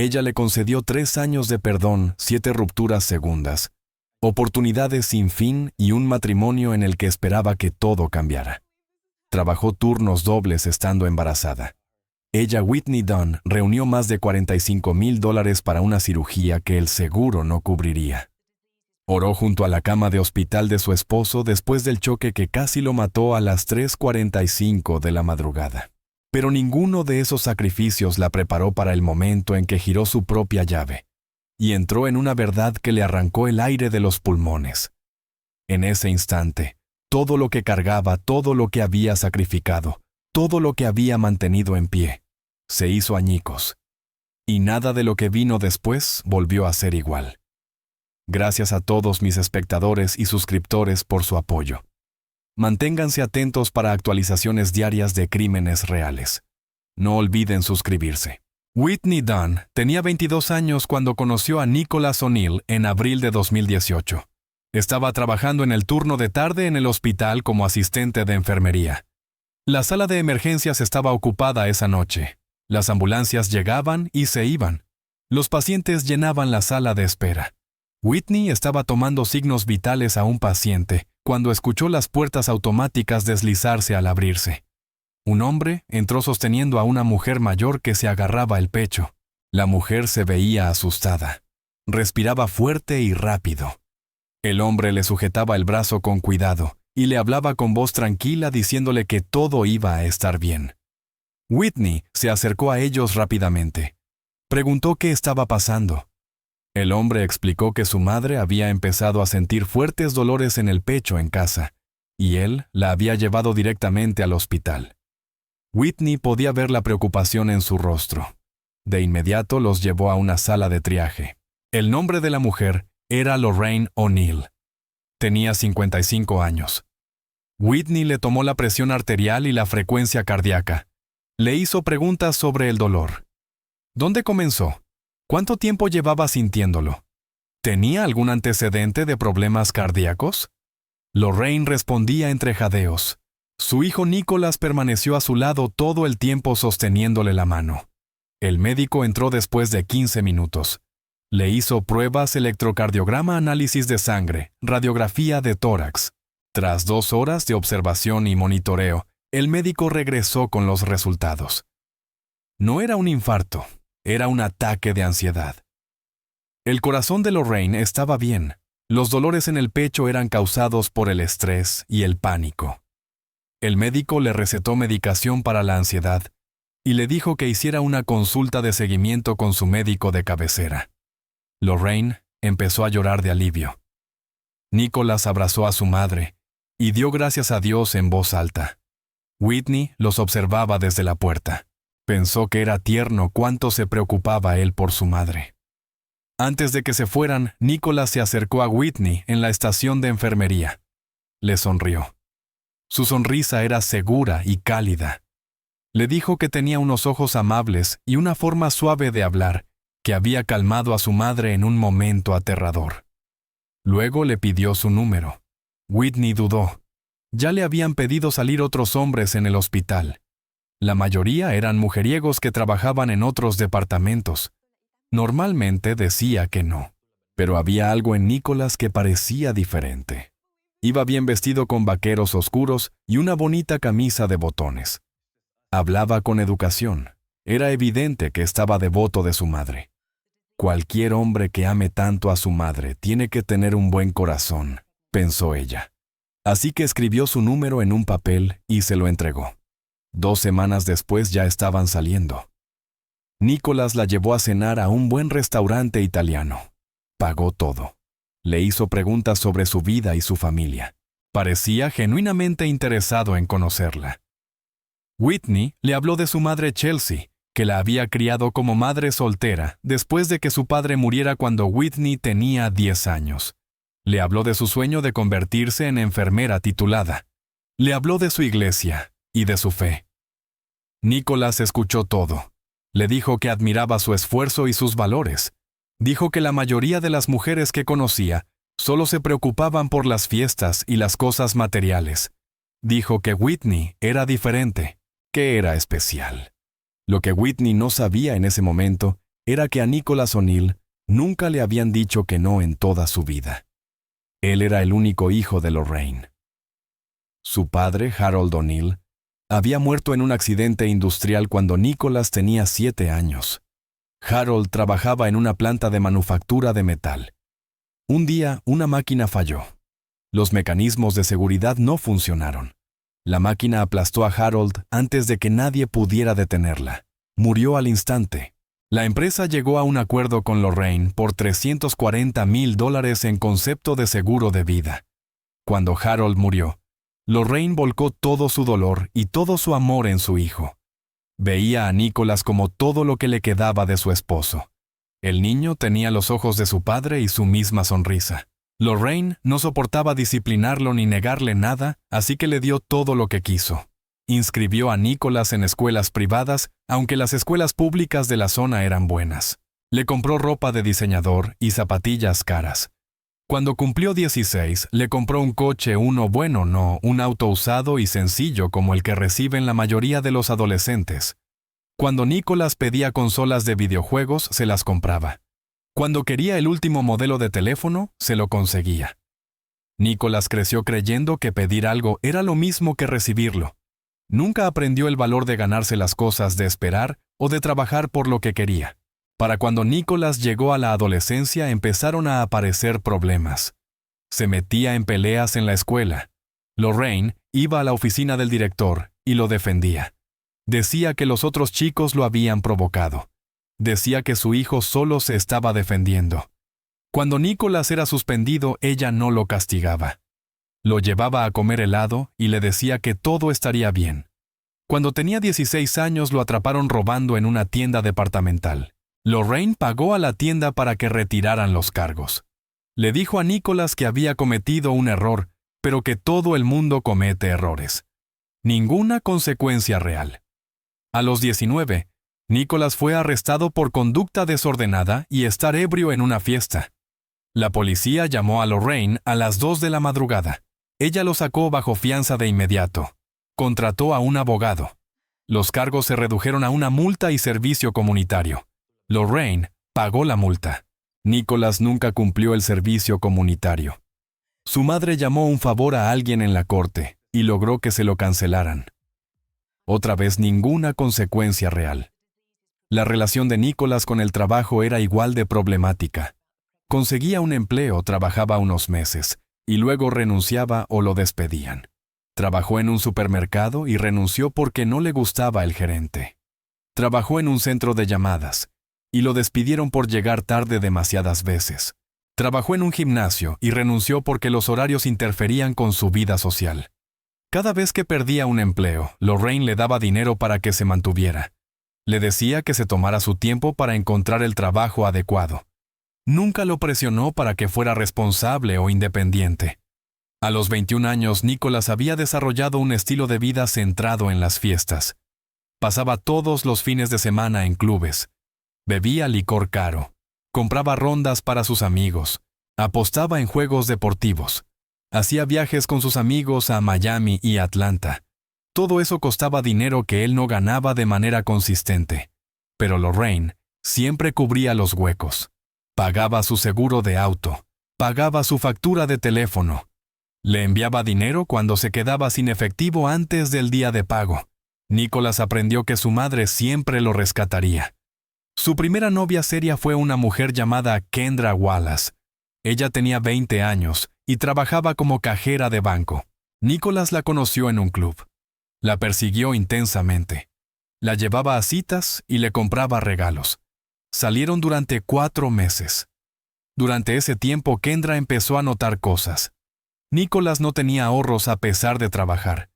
Ella le concedió 3 años de perdón, 7 rupturas segundas, oportunidades sin fin y un matrimonio en el que esperaba que todo cambiara. Trabajó turnos dobles estando embarazada. Ella, Whitney Dunn, reunió más de $45,000 para una cirugía que el seguro no cubriría. Oró junto a la cama de hospital de su esposo después del choque que casi lo mató a las 3:45 de la madrugada. Pero ninguno de esos sacrificios la preparó para el momento en que giró su propia llave y entró en una verdad que le arrancó el aire de los pulmones. En ese instante, todo lo que cargaba, todo lo que había sacrificado, todo lo que había mantenido en pie, se hizo añicos. Y nada de lo que vino después volvió a ser igual. Gracias a todos mis espectadores y suscriptores por su apoyo. Manténganse atentos para actualizaciones diarias de crímenes reales. No olviden suscribirse. Whitney Dunn tenía 22 años cuando conoció a Nicholas O'Neill en abril de 2018. Estaba trabajando en el turno de tarde en el hospital como asistente de enfermería. La sala de emergencias estaba ocupada esa noche. Las ambulancias llegaban y se iban. Los pacientes llenaban la sala de espera. Whitney estaba tomando signos vitales a un paciente cuando escuchó las puertas automáticas deslizarse al abrirse. Un hombre entró sosteniendo a una mujer mayor que se agarraba el pecho. La mujer se veía asustada. Respiraba fuerte y rápido. El hombre le sujetaba el brazo con cuidado y le hablaba con voz tranquila diciéndole que todo iba a estar bien. Whitney se acercó a ellos rápidamente. Preguntó qué estaba pasando. El hombre explicó que su madre había empezado a sentir fuertes dolores en el pecho en casa, y él la había llevado directamente al hospital. Whitney podía ver la preocupación en su rostro. De inmediato los llevó a una sala de triaje. El nombre de la mujer era Lorraine O'Neill. Tenía 55 años. Whitney le tomó la presión arterial y la frecuencia cardíaca. Le hizo preguntas sobre el dolor. ¿Dónde comenzó? ¿Cuánto tiempo llevaba sintiéndolo? ¿Tenía algún antecedente de problemas cardíacos? Lorraine respondía entre jadeos. Su hijo Nicholas permaneció a su lado todo el tiempo sosteniéndole la mano. El médico entró después de 15 minutos. Le hizo pruebas, electrocardiograma, análisis de sangre, radiografía de tórax. Tras 2 horas de observación y monitoreo, el médico regresó con los resultados. No era un infarto, era un ataque de ansiedad. El corazón de Lorraine estaba bien. Los dolores en el pecho eran causados por el estrés y el pánico. El médico le recetó medicación para la ansiedad y le dijo que hiciera una consulta de seguimiento con su médico de cabecera. Lorraine empezó a llorar de alivio. Nicholas abrazó a su madre y dio gracias a Dios en voz alta. Whitney los observaba desde la puerta. Pensó que era tierno cuánto se preocupaba él por su madre. Antes de que se fueran, Nicholas se acercó a Whitney en la estación de enfermería. Le sonrió. Su sonrisa era segura y cálida. Le dijo que tenía unos ojos amables y una forma suave de hablar, que había calmado a su madre en un momento aterrador. Luego le pidió su número. Whitney dudó. Ya le habían pedido salir otros hombres en el hospital. La mayoría eran mujeriegos que trabajaban en otros departamentos. Normalmente decía que no, pero había algo en Nicholas que parecía diferente. Iba bien vestido con vaqueros oscuros y una bonita camisa de botones. Hablaba con educación. Era evidente que estaba devoto de su madre. Cualquier hombre que ame tanto a su madre tiene que tener un buen corazón, pensó ella. Así que escribió su número en un papel y se lo entregó. 2 semanas después ya estaban saliendo. Nicholas la llevó a cenar a un buen restaurante italiano. Pagó todo. Le hizo preguntas sobre su vida y su familia. Parecía genuinamente interesado en conocerla. Whitney le habló de su madre Chelsea, que la había criado como madre soltera después de que su padre muriera cuando Whitney tenía 10 años. Le habló de su sueño de convertirse en enfermera titulada. Le habló de su iglesia y de su fe. Nicholas escuchó todo. Le dijo que admiraba su esfuerzo y sus valores. Dijo que la mayoría de las mujeres que conocía solo se preocupaban por las fiestas y las cosas materiales. Dijo que Whitney era diferente, que era especial. Lo que Whitney no sabía en ese momento era que a Nicholas O'Neill nunca le habían dicho que no en toda su vida. Él era el único hijo de Lorraine. Su padre, Harold O'Neill, había muerto en un accidente industrial cuando Nicholas tenía 7 años. Harold trabajaba en una planta de manufactura de metal. Un día, una máquina falló. Los mecanismos de seguridad no funcionaron. La máquina aplastó a Harold antes de que nadie pudiera detenerla. Murió al instante. La empresa llegó a un acuerdo con Lorraine por $340,000 en concepto de seguro de vida. Cuando Harold murió, Lorraine volcó todo su dolor y todo su amor en su hijo. Veía a Nicholas como todo lo que le quedaba de su esposo. El niño tenía los ojos de su padre y su misma sonrisa. Lorraine no soportaba disciplinarlo ni negarle nada, así que le dio todo lo que quiso. Inscribió a Nicholas en escuelas privadas, aunque las escuelas públicas de la zona eran buenas. Le compró ropa de diseñador y zapatillas caras. Cuando cumplió 16, le compró un coche, un auto usado y sencillo como el que reciben la mayoría de los adolescentes. Cuando Nicholas pedía consolas de videojuegos, se las compraba. Cuando quería el último modelo de teléfono, se lo conseguía. Nicholas creció creyendo que pedir algo era lo mismo que recibirlo. Nunca aprendió el valor de ganarse las cosas, de esperar o de trabajar por lo que quería. Para cuando Nicholas llegó a la adolescencia empezaron a aparecer problemas. Se metía en peleas en la escuela. Lorraine iba a la oficina del director y lo defendía. Decía que los otros chicos lo habían provocado. Decía que su hijo solo se estaba defendiendo. Cuando Nicholas era suspendido, ella no lo castigaba. Lo llevaba a comer helado y le decía que todo estaría bien. Cuando tenía 16 años lo atraparon robando en una tienda departamental. Lorraine pagó a la tienda para que retiraran los cargos. Le dijo a Nicholas que había cometido un error, pero que todo el mundo comete errores. Ninguna consecuencia real. A los 19, Nicholas fue arrestado por conducta desordenada y estar ebrio en una fiesta. La policía llamó a Lorraine a las 2 de la madrugada. Ella lo sacó bajo fianza de inmediato. Contrató a un abogado. Los cargos se redujeron a una multa y servicio comunitario. Lorraine pagó la multa. Nicholas nunca cumplió el servicio comunitario. Su madre llamó un favor a alguien en la corte y logró que se lo cancelaran. Otra vez ninguna consecuencia real. La relación de Nicholas con el trabajo era igual de problemática. Conseguía un empleo, trabajaba unos meses, y luego renunciaba o lo despedían. Trabajó en un supermercado y renunció porque no le gustaba el gerente. Trabajó en un centro de llamadas, y lo despidieron por llegar tarde demasiadas veces. Trabajó en un gimnasio y renunció porque los horarios interferían con su vida social. Cada vez que perdía un empleo, Lorraine le daba dinero para que se mantuviera. Le decía que se tomara su tiempo para encontrar el trabajo adecuado. Nunca lo presionó para que fuera responsable o independiente. A los 21 años, Nicholas había desarrollado un estilo de vida centrado en las fiestas. Pasaba todos los fines de semana en clubes. Bebía licor caro. Compraba rondas para sus amigos. Apostaba en juegos deportivos. Hacía viajes con sus amigos a Miami y Atlanta. Todo eso costaba dinero que él no ganaba de manera consistente. Pero Lorraine siempre cubría los huecos. Pagaba su seguro de auto. Pagaba su factura de teléfono. Le enviaba dinero cuando se quedaba sin efectivo antes del día de pago. Nicholas aprendió que su madre siempre lo rescataría. Su primera novia seria fue una mujer llamada Kendra Wallace. Ella tenía 20 años y trabajaba como cajera de banco. Nicholas la conoció en un club. La persiguió intensamente. La llevaba a citas y le compraba regalos. Salieron durante 4 meses. Durante ese tiempo, Kendra empezó a notar cosas. Nicholas no tenía ahorros a pesar de trabajar.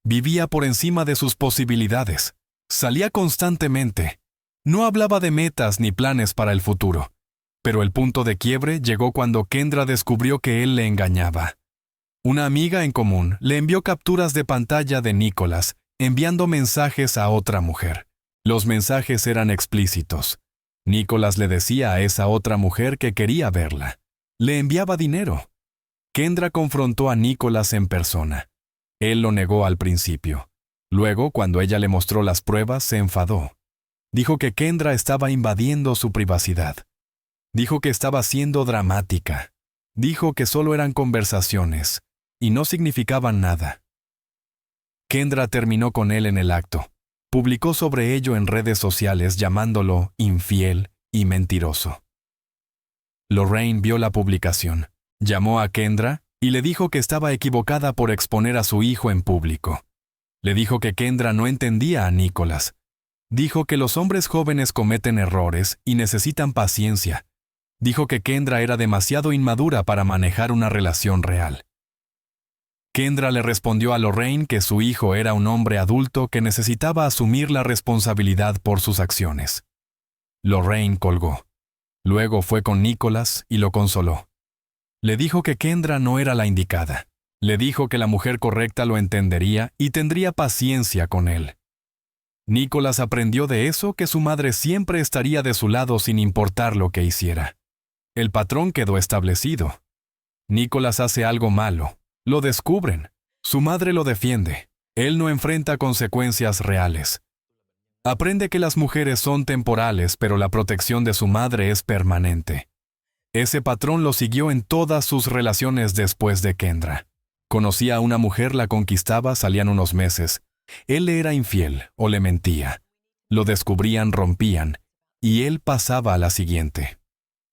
Vivía por encima de sus posibilidades. Salía constantemente. No hablaba de metas ni planes para el futuro. Pero el punto de quiebre llegó cuando Kendra descubrió que él le engañaba. Una amiga en común le envió capturas de pantalla de Nicholas, enviando mensajes a otra mujer. Los mensajes eran explícitos. Nicholas le decía a esa otra mujer que quería verla. Le enviaba dinero. Kendra confrontó a Nicholas en persona. Él lo negó al principio. Luego, cuando ella le mostró las pruebas, se enfadó. Dijo que Kendra estaba invadiendo su privacidad. Dijo que estaba siendo dramática. Dijo que solo eran conversaciones y no significaban nada. Kendra terminó con él en el acto. Publicó sobre ello en redes sociales llamándolo infiel y mentiroso. Lorraine vio la publicación, llamó a Kendra y le dijo que estaba equivocada por exponer a su hijo en público. Le dijo que Kendra no entendía a Nicholas. Dijo que los hombres jóvenes cometen errores y necesitan paciencia. Dijo que Kendra era demasiado inmadura para manejar una relación real. Kendra le respondió a Lorraine que su hijo era un hombre adulto que necesitaba asumir la responsabilidad por sus acciones. Lorraine colgó. Luego fue con Nicholas y lo consoló. Le dijo que Kendra no era la indicada. Le dijo que la mujer correcta lo entendería y tendría paciencia con él. Nicholas aprendió de eso que su madre siempre estaría de su lado sin importar lo que hiciera. El patrón quedó establecido. Nicholas hace algo malo. Lo descubren. Su madre lo defiende. Él no enfrenta consecuencias reales. Aprende que las mujeres son temporales, pero la protección de su madre es permanente. Ese patrón lo siguió en todas sus relaciones después de Kendra. Conocía a una mujer, la conquistaba, salían unos meses. Él le era infiel o le mentía. Lo descubrían, rompían, y él pasaba a la siguiente.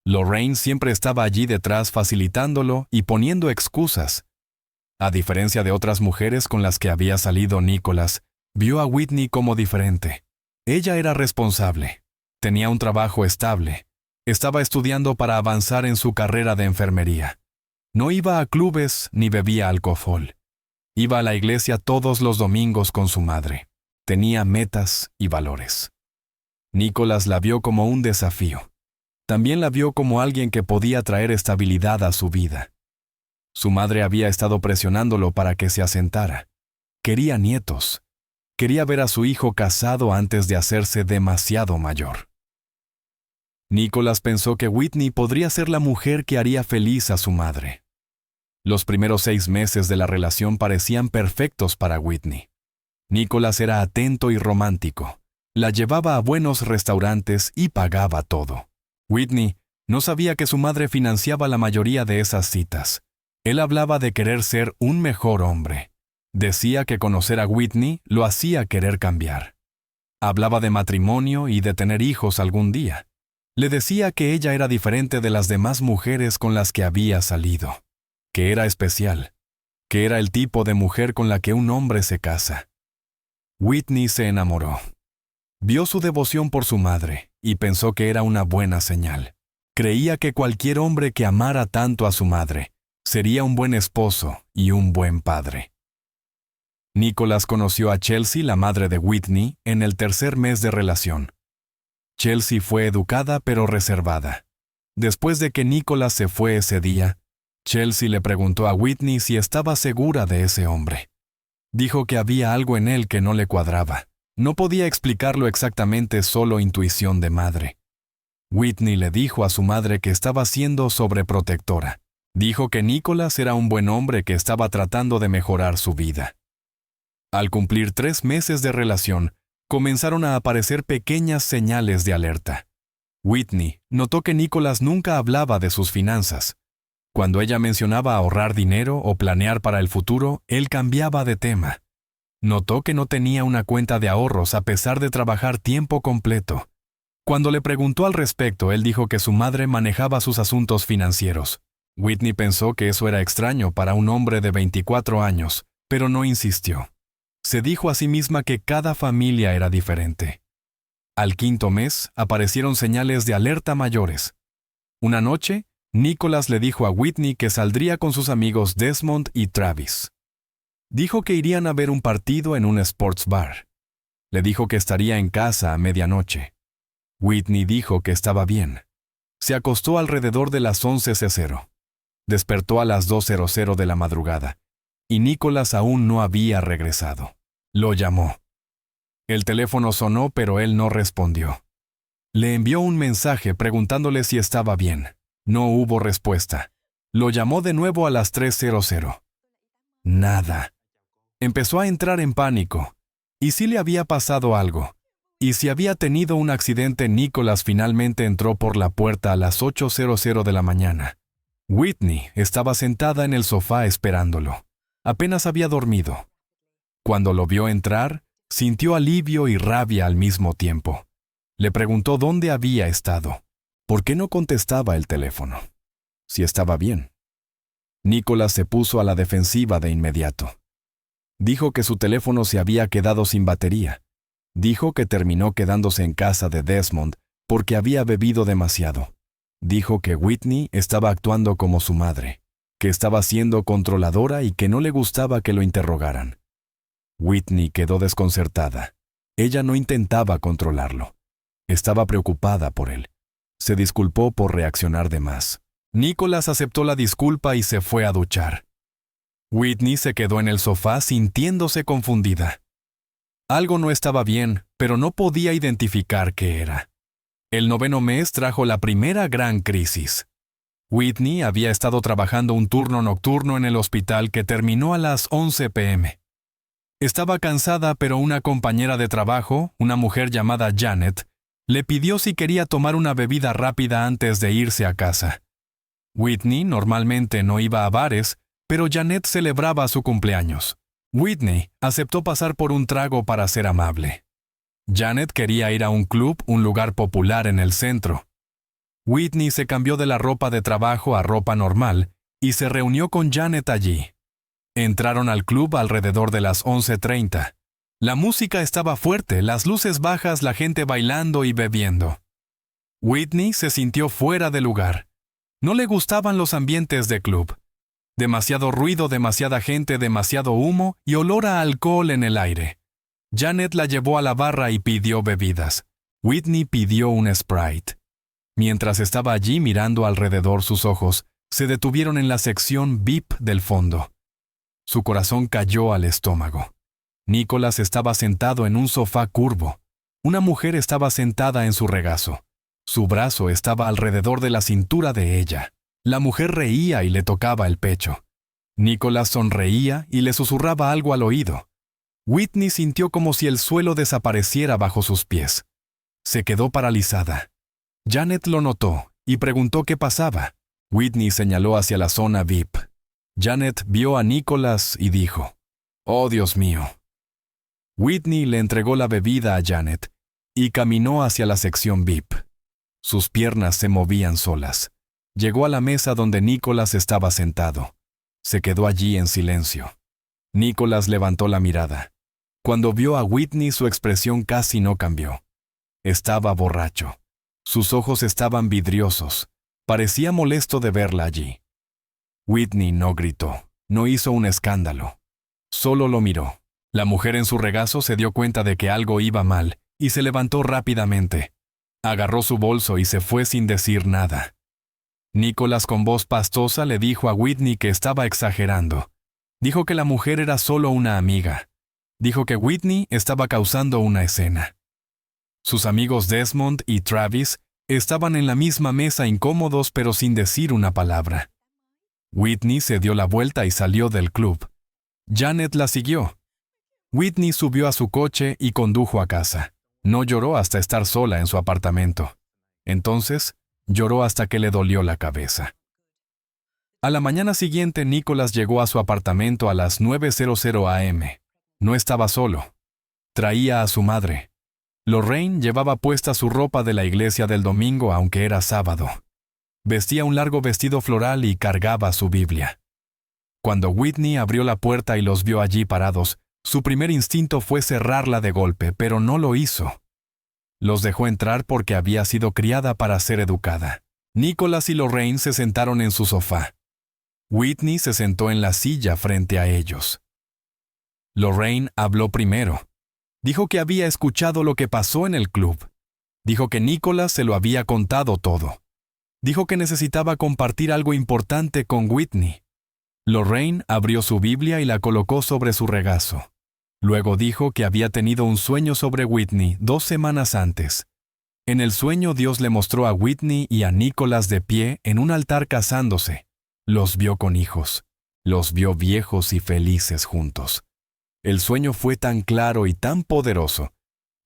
Lorraine siempre estaba allí detrás facilitándolo y poniendo excusas. A diferencia de otras mujeres con las que había salido Nicholas, vio a Whitney como diferente. Ella era responsable. Tenía un trabajo estable. Estaba estudiando para avanzar en su carrera de enfermería. No iba a clubes ni bebía alcohol. Iba a la iglesia todos los domingos con su madre. Tenía metas y valores. Nicholas la vio como un desafío. También la vio como alguien que podía traer estabilidad a su vida. Su madre había estado presionándolo para que se asentara. Quería nietos. Quería ver a su hijo casado antes de hacerse demasiado mayor. Nicholas pensó que Whitney podría ser la mujer que haría feliz a su madre. Los primeros 6 meses de la relación parecían perfectos para Whitney. Nicholas era atento y romántico. La llevaba a buenos restaurantes y pagaba todo. Whitney no sabía que su madre financiaba la mayoría de esas citas. Él hablaba de querer ser un mejor hombre. Decía que conocer a Whitney lo hacía querer cambiar. Hablaba de matrimonio y de tener hijos algún día. Le decía que ella era diferente de las demás mujeres con las que había salido, que era especial, que era el tipo de mujer con la que un hombre se casa. Whitney se enamoró. Vio su devoción por su madre y pensó que era una buena señal. Creía que cualquier hombre que amara tanto a su madre sería un buen esposo y un buen padre. Nicholas conoció a Chelsea, la madre de Whitney, en el 3er mes de relación. Chelsea fue educada pero reservada. Después de que Nicholas se fue ese día, Chelsea le preguntó a Whitney si estaba segura de ese hombre. Dijo que había algo en él que no le cuadraba. No podía explicarlo exactamente, solo intuición de madre. Whitney le dijo a su madre que estaba siendo sobreprotectora. Dijo que Nicholas era un buen hombre que estaba tratando de mejorar su vida. Al cumplir 3 meses de relación, comenzaron a aparecer pequeñas señales de alerta. Whitney notó que Nicholas nunca hablaba de sus finanzas. Cuando ella mencionaba ahorrar dinero o planear para el futuro, él cambiaba de tema. Notó que no tenía una cuenta de ahorros a pesar de trabajar tiempo completo. Cuando le preguntó al respecto, él dijo que su madre manejaba sus asuntos financieros. Whitney pensó que eso era extraño para un hombre de 24 años, pero no insistió. Se dijo a sí misma que cada familia era diferente. Al 5.º mes, aparecieron señales de alerta mayores. Una noche, Nicholas le dijo a Whitney que saldría con sus amigos Desmond y Travis. Dijo que irían a ver un partido en un sports bar. Le dijo que estaría en casa a medianoche. Whitney dijo que estaba bien. Se acostó alrededor de las 11:00. Despertó a las 2:00 de la madrugada, y Nicholas aún no había regresado. Lo llamó. El teléfono sonó, pero él no respondió. Le envió un mensaje preguntándole si estaba bien. No hubo respuesta. Lo llamó de nuevo a las 3:00. Nada. Empezó a entrar en pánico. ¿Y si le había pasado algo? Y si había tenido un accidente, Nicholas finalmente entró por la puerta a las 8:00 de la mañana. Whitney estaba sentada en el sofá esperándolo. Apenas había dormido. Cuando lo vio entrar, sintió alivio y rabia al mismo tiempo. Le preguntó dónde había estado. ¿Por qué no contestaba el teléfono? Si estaba bien. Nicholas se puso a la defensiva de inmediato. Dijo que su teléfono se había quedado sin batería. Dijo que terminó quedándose en casa de Desmond porque había bebido demasiado. Dijo que Whitney estaba actuando como su madre, que estaba siendo controladora y que no le gustaba que lo interrogaran. Whitney quedó desconcertada. Ella no intentaba controlarlo. Estaba preocupada por él. Se disculpó por reaccionar de más. Nicholas aceptó la disculpa y se fue a duchar. Whitney se quedó en el sofá sintiéndose confundida. Algo no estaba bien, pero no podía identificar qué era. El 9º mes trajo la primera gran crisis. Whitney había estado trabajando un turno nocturno en el hospital que terminó a las 11 p.m. Estaba cansada, pero una compañera de trabajo, una mujer llamada Janet, le pidió si quería tomar una bebida rápida antes de irse a casa. Whitney normalmente no iba a bares, pero Janet celebraba su cumpleaños. Whitney aceptó pasar por un trago para ser amable. Janet quería ir a un club, un lugar popular en el centro. Whitney se cambió de la ropa de trabajo a ropa normal y se reunió con Janet allí. Entraron al club alrededor de las 11:30. La música estaba fuerte, las luces bajas, la gente bailando y bebiendo. Whitney se sintió fuera de lugar. No le gustaban los ambientes de club. Demasiado ruido, demasiada gente, demasiado humo y olor a alcohol en el aire. Janet la llevó a la barra y pidió bebidas. Whitney pidió un Sprite. Mientras estaba allí mirando alrededor, sus ojos se detuvieron en la sección VIP del fondo. Su corazón cayó al estómago. Nicholas estaba sentado en un sofá curvo. Una mujer estaba sentada en su regazo. Su brazo estaba alrededor de la cintura de ella. La mujer reía y le tocaba el pecho. Nicholas sonreía y le susurraba algo al oído. Whitney sintió como si el suelo desapareciera bajo sus pies. Se quedó paralizada. Janet lo notó y preguntó qué pasaba. Whitney señaló hacia la zona VIP. Janet vio a Nicholas y dijo, «Oh, Dios mío». Whitney le entregó la bebida a Janet y caminó hacia la sección VIP. Sus piernas se movían solas. Llegó a la mesa donde Nicholas estaba sentado. Se quedó allí en silencio. Nicholas levantó la mirada. Cuando vio a Whitney, su expresión casi no cambió. Estaba borracho. Sus ojos estaban vidriosos. Parecía molesto de verla allí. Whitney no gritó, no hizo un escándalo. Solo lo miró. La mujer en su regazo se dio cuenta de que algo iba mal y se levantó rápidamente. Agarró su bolso y se fue sin decir nada. Nicholas con voz pastosa le dijo a Whitney que estaba exagerando. Dijo que la mujer era solo una amiga. Dijo que Whitney estaba causando una escena. Sus amigos Desmond y Travis estaban en la misma mesa incómodos pero sin decir una palabra. Whitney se dio la vuelta y salió del club. Janet la siguió. Whitney subió a su coche y condujo a casa. No lloró hasta estar sola en su apartamento. Entonces, lloró hasta que le dolió la cabeza. A la mañana siguiente, Nicholas llegó a su apartamento a las 9:00 a.m. No estaba solo. Traía a su madre. Lorraine llevaba puesta su ropa de la iglesia del domingo aunque era sábado. Vestía un largo vestido floral y cargaba su Biblia. Cuando Whitney abrió la puerta y los vio allí parados, su primer instinto fue cerrarla de golpe, pero no lo hizo. Los dejó entrar porque había sido criada para ser educada. Nicholas y Lorraine se sentaron en su sofá. Whitney se sentó en la silla frente a ellos. Lorraine habló primero. Dijo que había escuchado lo que pasó en el club. Dijo que Nicholas se lo había contado todo. Dijo que necesitaba compartir algo importante con Whitney. Lorraine abrió su Biblia y la colocó sobre su regazo. Luego dijo que había tenido un sueño sobre Whitney 2 semanas antes. En el sueño Dios le mostró a Whitney y a Nicholas de pie en un altar casándose. Los vio con hijos. Los vio viejos y felices juntos. El sueño fue tan claro y tan poderoso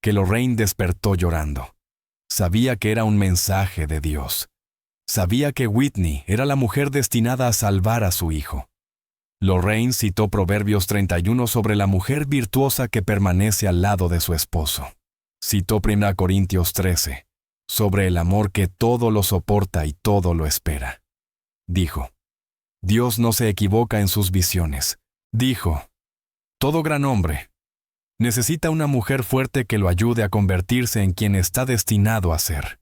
que Lorraine despertó llorando. Sabía que era un mensaje de Dios. Sabía que Whitney era la mujer destinada a salvar a su hijo. Lorraine citó Proverbios 31 sobre la mujer virtuosa que permanece al lado de su esposo. Citó 1 Corintios 13, sobre el amor que todo lo soporta y todo lo espera. Dijo, Dios no se equivoca en sus visiones. Dijo, todo gran hombre necesita una mujer fuerte que lo ayude a convertirse en quien está destinado a ser.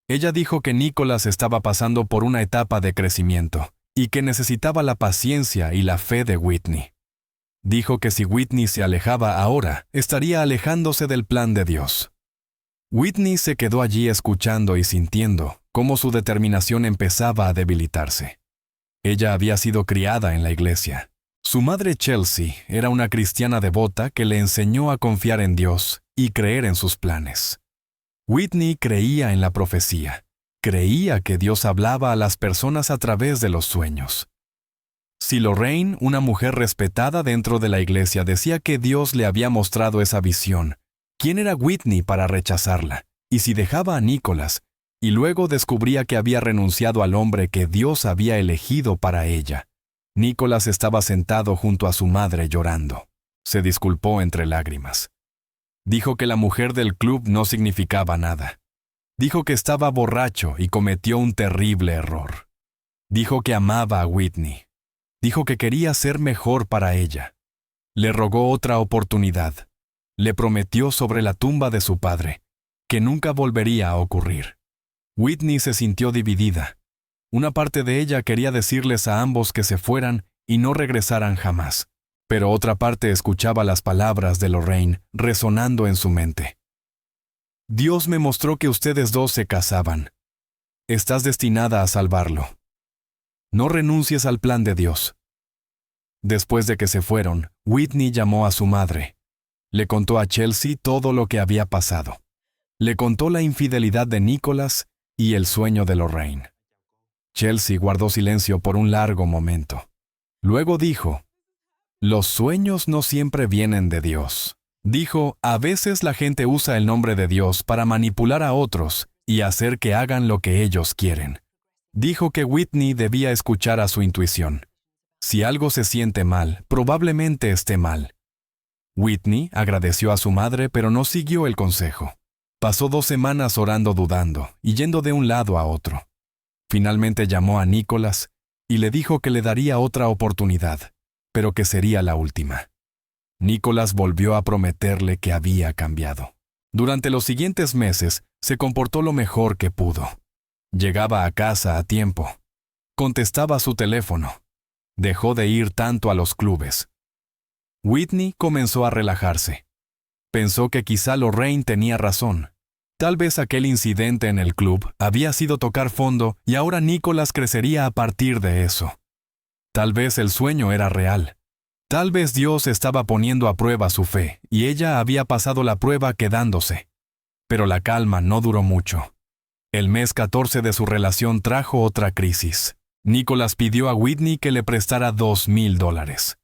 Ella dijo que Nicholas estaba pasando por una etapa de crecimiento y que necesitaba la paciencia y la fe de Whitney. Dijo que si Whitney se alejaba ahora, estaría alejándose del plan de Dios. Whitney se quedó allí escuchando y sintiendo cómo su determinación empezaba a debilitarse. Ella había sido criada en la iglesia. Su madre Chelsea era una cristiana devota que le enseñó a confiar en Dios y creer en sus planes. Whitney creía en la profecía. Creía que Dios hablaba a las personas a través de los sueños. Si Lorraine, una mujer respetada dentro de la iglesia, decía que Dios le había mostrado esa visión, ¿quién era Whitney para rechazarla? Y si dejaba a Nicholas, y luego descubría que había renunciado al hombre que Dios había elegido para ella. Nicholas estaba sentado junto a su madre llorando. Se disculpó entre lágrimas. Dijo que la mujer del club no significaba nada. Dijo que estaba borracho y cometió un terrible error. Dijo que amaba a Whitney. Dijo que quería ser mejor para ella. Le rogó otra oportunidad. Le prometió sobre la tumba de su padre que nunca volvería a ocurrir. Whitney se sintió dividida. Una parte de ella quería decirles a ambos que se fueran y no regresaran jamás, pero otra parte escuchaba las palabras de Lorraine resonando en su mente. Dios me mostró que ustedes dos se casaban. Estás destinada a salvarlo. No renuncies al plan de Dios. Después de que se fueron, Whitney llamó a su madre. Le contó a Chelsea todo lo que había pasado. Le contó la infidelidad de Nicholas y el sueño de Lorraine. Chelsea guardó silencio por un largo momento. Luego dijo, los sueños no siempre vienen de Dios. Dijo, a veces la gente usa el nombre de Dios para manipular a otros y hacer que hagan lo que ellos quieren. Dijo que Whitney debía escuchar a su intuición. Si algo se siente mal, probablemente esté mal. Whitney agradeció a su madre, pero no siguió el consejo. Pasó 2 semanas orando dudando y yendo de un lado a otro. Finalmente llamó a Nicholas y le dijo que le daría otra oportunidad, pero que sería la última. Nicholas volvió a prometerle que había cambiado. Durante los siguientes meses, se comportó lo mejor que pudo. Llegaba a casa a tiempo. Contestaba su teléfono. Dejó de ir tanto a los clubes. Whitney comenzó a relajarse. Pensó que quizá Lorraine tenía razón. Tal vez aquel incidente en el club había sido tocar fondo y ahora Nicholas crecería a partir de eso. Tal vez el sueño era real. Tal vez Dios estaba poniendo a prueba su fe y ella había pasado la prueba quedándose. Pero la calma no duró mucho. El mes 14 de su relación trajo otra crisis. Nicholas pidió a Whitney que le prestara $2,000.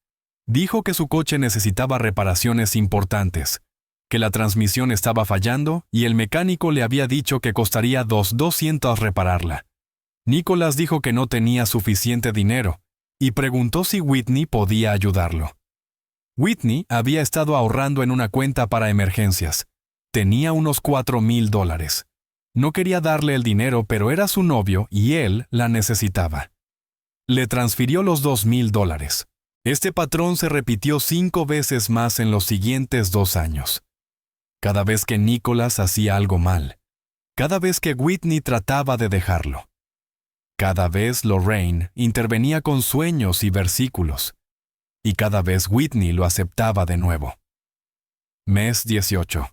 Dijo que su coche necesitaba reparaciones importantes, que la transmisión estaba fallando y el mecánico le había dicho que costaría $200 repararla. Nicholas dijo que no tenía suficiente dinero y preguntó si Whitney podía ayudarlo. Whitney había estado ahorrando en una cuenta para emergencias. Tenía unos $4,000. No quería darle el dinero, pero era su novio y él la necesitaba. Le transfirió los $2,000. Este patrón se repitió 5 veces más en los siguientes 2 años. Cada vez que Nicholas hacía algo mal. Cada vez que Whitney trataba de dejarlo. Cada vez Lorraine intervenía con sueños y versículos. Y cada vez Whitney lo aceptaba de nuevo. Mes 18.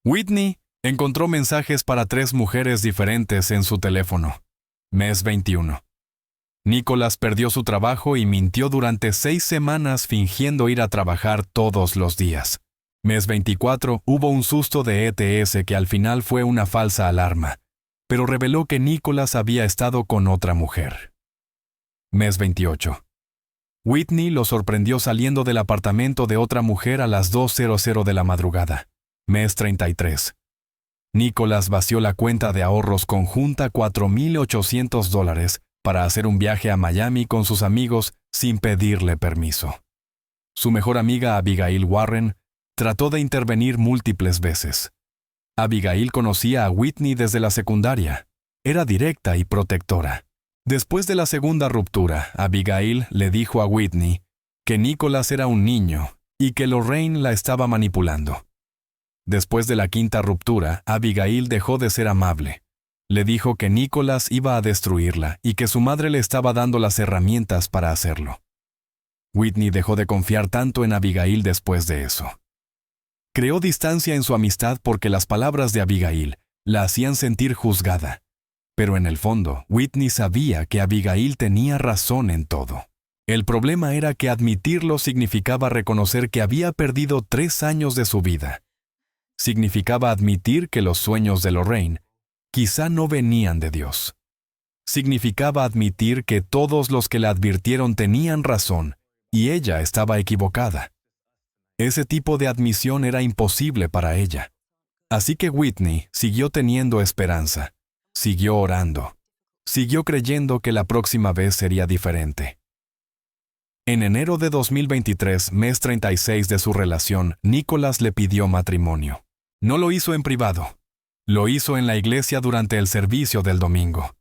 Whitney encontró mensajes para 3 mujeres diferentes en su teléfono. Mes 21. Nicholas perdió su trabajo y mintió durante 6 semanas fingiendo ir a trabajar todos los días. Mes 24, hubo un susto de ETS que al final fue una falsa alarma, pero reveló que Nicholas había estado con otra mujer. Mes 28. Whitney lo sorprendió saliendo del apartamento de otra mujer a las 2:00 de la madrugada. Mes 33. Nicholas vació la cuenta de ahorros conjunta $4,800 para hacer un viaje a Miami con sus amigos sin pedirle permiso. Su mejor amiga Abigail Warren trató de intervenir múltiples veces. Abigail conocía a Whitney desde la secundaria. Era directa y protectora. Después de la segunda ruptura, Abigail le dijo a Whitney que Nicholas era un niño y que Lorraine la estaba manipulando. Después de la quinta ruptura, Abigail dejó de ser amable. Le dijo que Nicholas iba a destruirla y que su madre le estaba dando las herramientas para hacerlo. Whitney dejó de confiar tanto en Abigail después de eso. Creó distancia en su amistad porque las palabras de Abigail la hacían sentir juzgada. Pero en el fondo, Whitney sabía que Abigail tenía razón en todo. El problema era que admitirlo significaba reconocer que había perdido 3 años de su vida. Significaba admitir que los sueños de Lorraine quizá no venían de Dios. Significaba admitir que todos los que la advirtieron tenían razón y ella estaba equivocada. Ese tipo de admisión era imposible para ella. Así que Whitney siguió teniendo esperanza, siguió orando, siguió creyendo que la próxima vez sería diferente. En enero de 2023, mes 36 de su relación, Nicholas le pidió matrimonio. No lo hizo en privado. Lo hizo en la iglesia durante el servicio del domingo.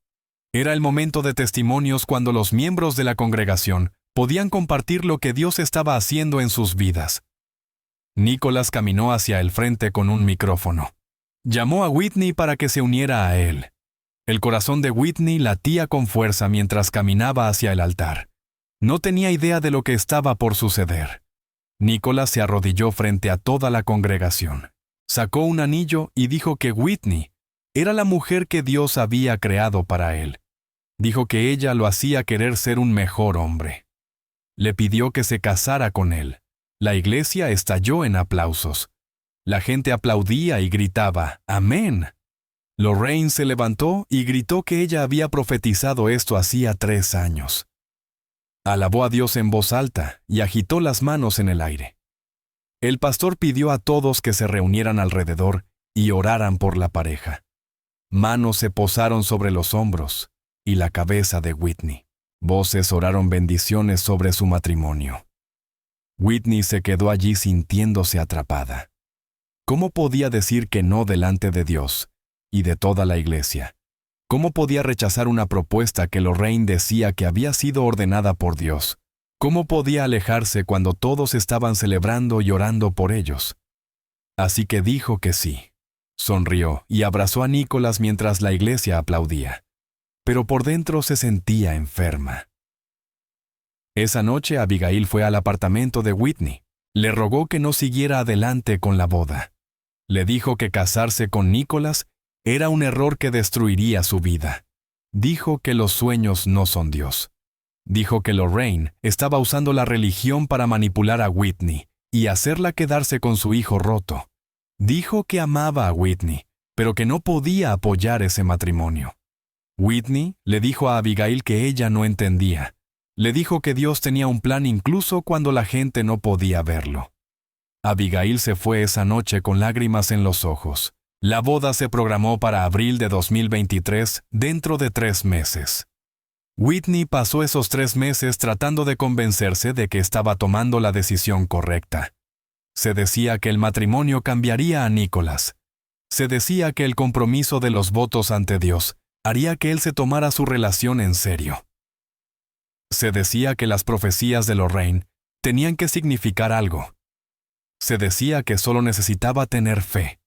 Era el momento de testimonios cuando los miembros de la congregación podían compartir lo que Dios estaba haciendo en sus vidas. Nicholas caminó hacia el frente con un micrófono. Llamó a Whitney para que se uniera a él. El corazón de Whitney latía con fuerza mientras caminaba hacia el altar. No tenía idea de lo que estaba por suceder. Nicholas se arrodilló frente a toda la congregación. Sacó un anillo y dijo que Whitney era la mujer que Dios había creado para él. Dijo que ella lo hacía querer ser un mejor hombre. Le pidió que se casara con él. La iglesia estalló en aplausos. La gente aplaudía y gritaba, ¡Amén! Lorraine se levantó y gritó que ella había profetizado esto hacía 3 años. Alabó a Dios en voz alta y agitó las manos en el aire. El pastor pidió a todos que se reunieran alrededor y oraran por la pareja. Manos se posaron sobre los hombros y la cabeza de Whitney. Voces oraron bendiciones sobre su matrimonio. Whitney se quedó allí sintiéndose atrapada. ¿Cómo podía decir que no delante de Dios y de toda la iglesia? ¿Cómo podía rechazar una propuesta que Lorraine decía que había sido ordenada por Dios? ¿Cómo podía alejarse cuando todos estaban celebrando y orando por ellos? Así que dijo que sí. Sonrió y abrazó a Nicholas mientras la iglesia aplaudía. Pero por dentro se sentía enferma. Esa noche Abigail fue al apartamento de Whitney. Le rogó que no siguiera adelante con la boda. Le dijo que casarse con Nicholas era un error que destruiría su vida. Dijo que los sueños no son Dios. Dijo que Lorraine estaba usando la religión para manipular a Whitney y hacerla quedarse con su hijo roto. Dijo que amaba a Whitney, pero que no podía apoyar ese matrimonio. Whitney le dijo a Abigail que ella no entendía. Le dijo que Dios tenía un plan incluso cuando la gente no podía verlo. Abigail se fue esa noche con lágrimas en los ojos. La boda se programó para abril de 2023, dentro de 3 meses. Whitney pasó esos 3 meses tratando de convencerse de que estaba tomando la decisión correcta. Se decía que el matrimonio cambiaría a Nicholas. Se decía que el compromiso de los votos ante Dios haría que él se tomara su relación en serio. Se decía que las profecías de Lorraine tenían que significar algo. Se decía que solo necesitaba tener fe.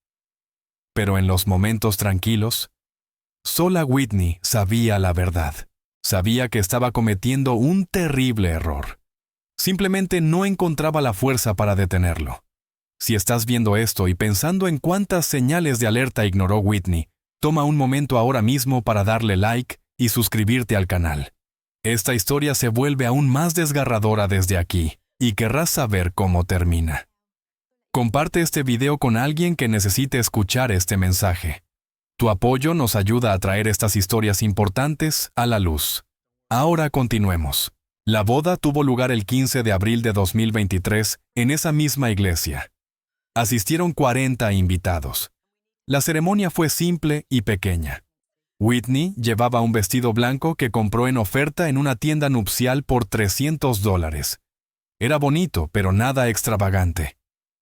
Pero en los momentos tranquilos, sola Whitney sabía la verdad. Sabía que estaba cometiendo un terrible error. Simplemente no encontraba la fuerza para detenerlo. Si estás viendo esto y pensando en cuántas señales de alerta ignoró Whitney, toma un momento ahora mismo para darle like y suscribirte al canal. Esta historia se vuelve aún más desgarradora desde aquí, y querrás saber cómo termina. Comparte este video con alguien que necesite escuchar este mensaje. Tu apoyo nos ayuda a traer estas historias importantes a la luz. Ahora continuemos. La boda tuvo lugar el 15 de abril de 2023 en esa misma iglesia. Asistieron 40 invitados. La ceremonia fue simple y pequeña. Whitney llevaba un vestido blanco que compró en oferta en una tienda nupcial por $300. Era bonito, pero nada extravagante.